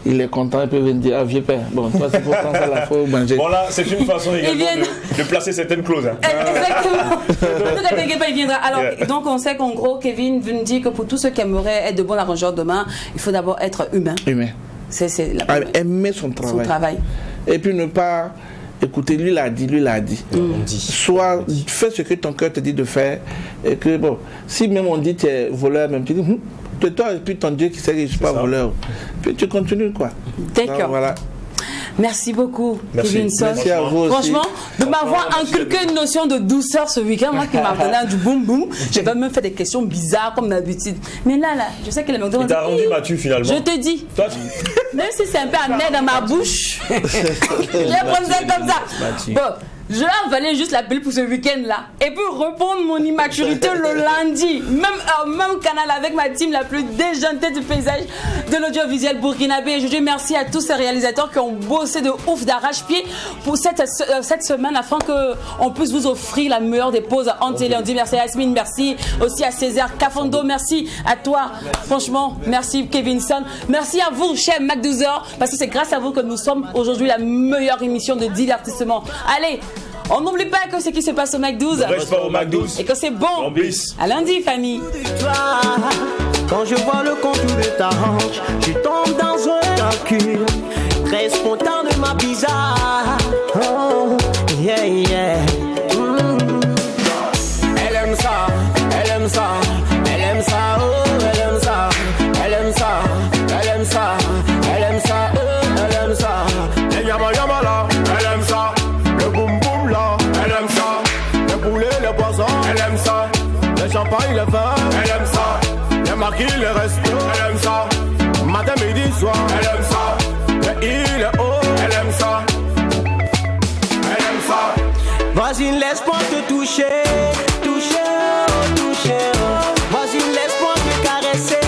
Speaker 6: il est content, il peut venir dire, ah, vieux père, bon, toi, c'est pour quand ça, la faut manger.
Speaker 3: Bon, là, c'est une façon également de placer certaines clauses. Hein.
Speaker 2: Exactement. Ne t'inquiète pas, il viendra. Alors, donc, on sait qu'en gros, Kevin veut nous dire que pour tous ceux qui aimeraient être de bons arrangeurs demain, il faut d'abord être humain.
Speaker 6: Humain.
Speaker 2: C'est la
Speaker 6: aimer son travail. Et puis ne pas écouter, lui l'a dit. Soit fais ce que ton cœur te dit de faire. Et que, bon, si même on dit que tu es voleur, même tu dis, toi, et puis ton Dieu qui sait que je ne suis pas voleur. Puis tu continues, quoi.
Speaker 2: D'accord.
Speaker 6: Voilà.
Speaker 2: Merci beaucoup, Kevin Son.
Speaker 6: Merci à vous aussi.
Speaker 2: Franchement, de m'avoir inculqué une notion de douceur ce week-end, moi qui m'appelais du boum boum, j'ai pas même fait des questions bizarres comme d'habitude. Mais là, je sais que les mecs
Speaker 3: il t'a rendu Mathieu finalement.
Speaker 2: Je te dis.
Speaker 3: Toi,
Speaker 2: même si c'est un peu amer dans ma bouche, je vais prendre ça comme ça. Bon. Je vais avaler juste la pile pour ce week-end-là. Et puis reprendre mon immaturité le lundi. Même canal avec ma team la plus déjantée du paysage de l'audiovisuel burkinabé. Et je dis merci à tous ces réalisateurs qui ont bossé de ouf d'arrache-pied pour cette semaine afin qu'on puisse vous offrir la meilleure des pauses en télé. On dit merci à Yasmine, merci aussi à César Kafondo, merci à toi. Franchement, merci Kevin Son. Merci à vous, cher Mac 12h, parce que c'est grâce à vous que nous sommes aujourd'hui la meilleure émission de divertissement. Allez! On n'oublie pas que ce qui se passe au Mac 12
Speaker 3: reste pas au Mac 12
Speaker 2: et que c'est bon. À lundi, famille.
Speaker 13: Quand je vois le contour de ta hanche, je tombe dans un calcul très spontanément bizarre. Oh, yeah, yeah. Elle aime ça, elle aime ça, elle aime ça, oh, elle aime ça, elle aime ça, elle aime ça, elle aime ça, oh, elle aime ça. Elle yama yama là, elle aime ça. Le boum boum là, elle aime ça. Le poulet, le poisson, elle aime ça. Le champagne, le vin, elle aime ça. Les maquis, les restos, elle aime ça. Matin, midi, soir, elle aime ça. Le i, le o, elle aime ça. Elle aime ça. Vas-y, laisse-moi te toucher, toucher, oh, toucher. Oh. Vas-y, laisse-moi te caresser,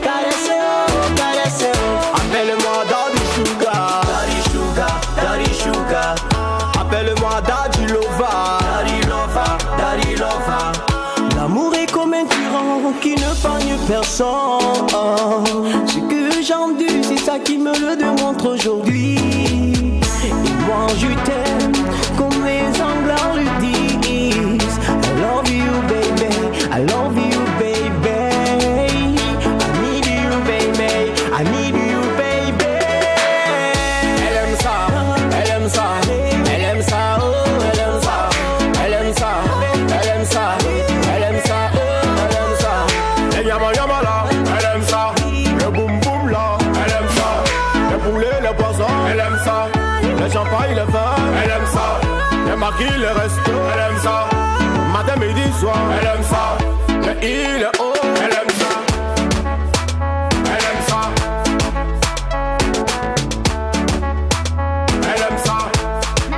Speaker 13: caresser, oh, caresser. Oh. Appelle-moi Daddy Sugar, Daddy Sugar, Daddy Sugar. Appelle-moi Daddy Lover, Daddy Lover, Daddy Lover. L'amour est comme un tyran qui ne pogne personne. Ce que j'endure, c'est ça qui me le démontre aujourd'hui. Et moi je t'aime comme les Anglais le disent. I love you baby, I love you baby. I need you baby, I need you baby. Elle aime ça, elle aime ça. Elle aime ça, oh, elle aime ça. Elle aime ça, elle aime ça. Elle aime ça, oh, elle aime ça. Elle yama yama là, elle aime ça. Le boum boum là, elle aime ça. Le poulet, le poisson, elle aime ça. Le champagne, le vin, elle aime ça. Les maquis, le resto, elle aime ça. Matin, midi, soir, elle aime ça. Le i, le o,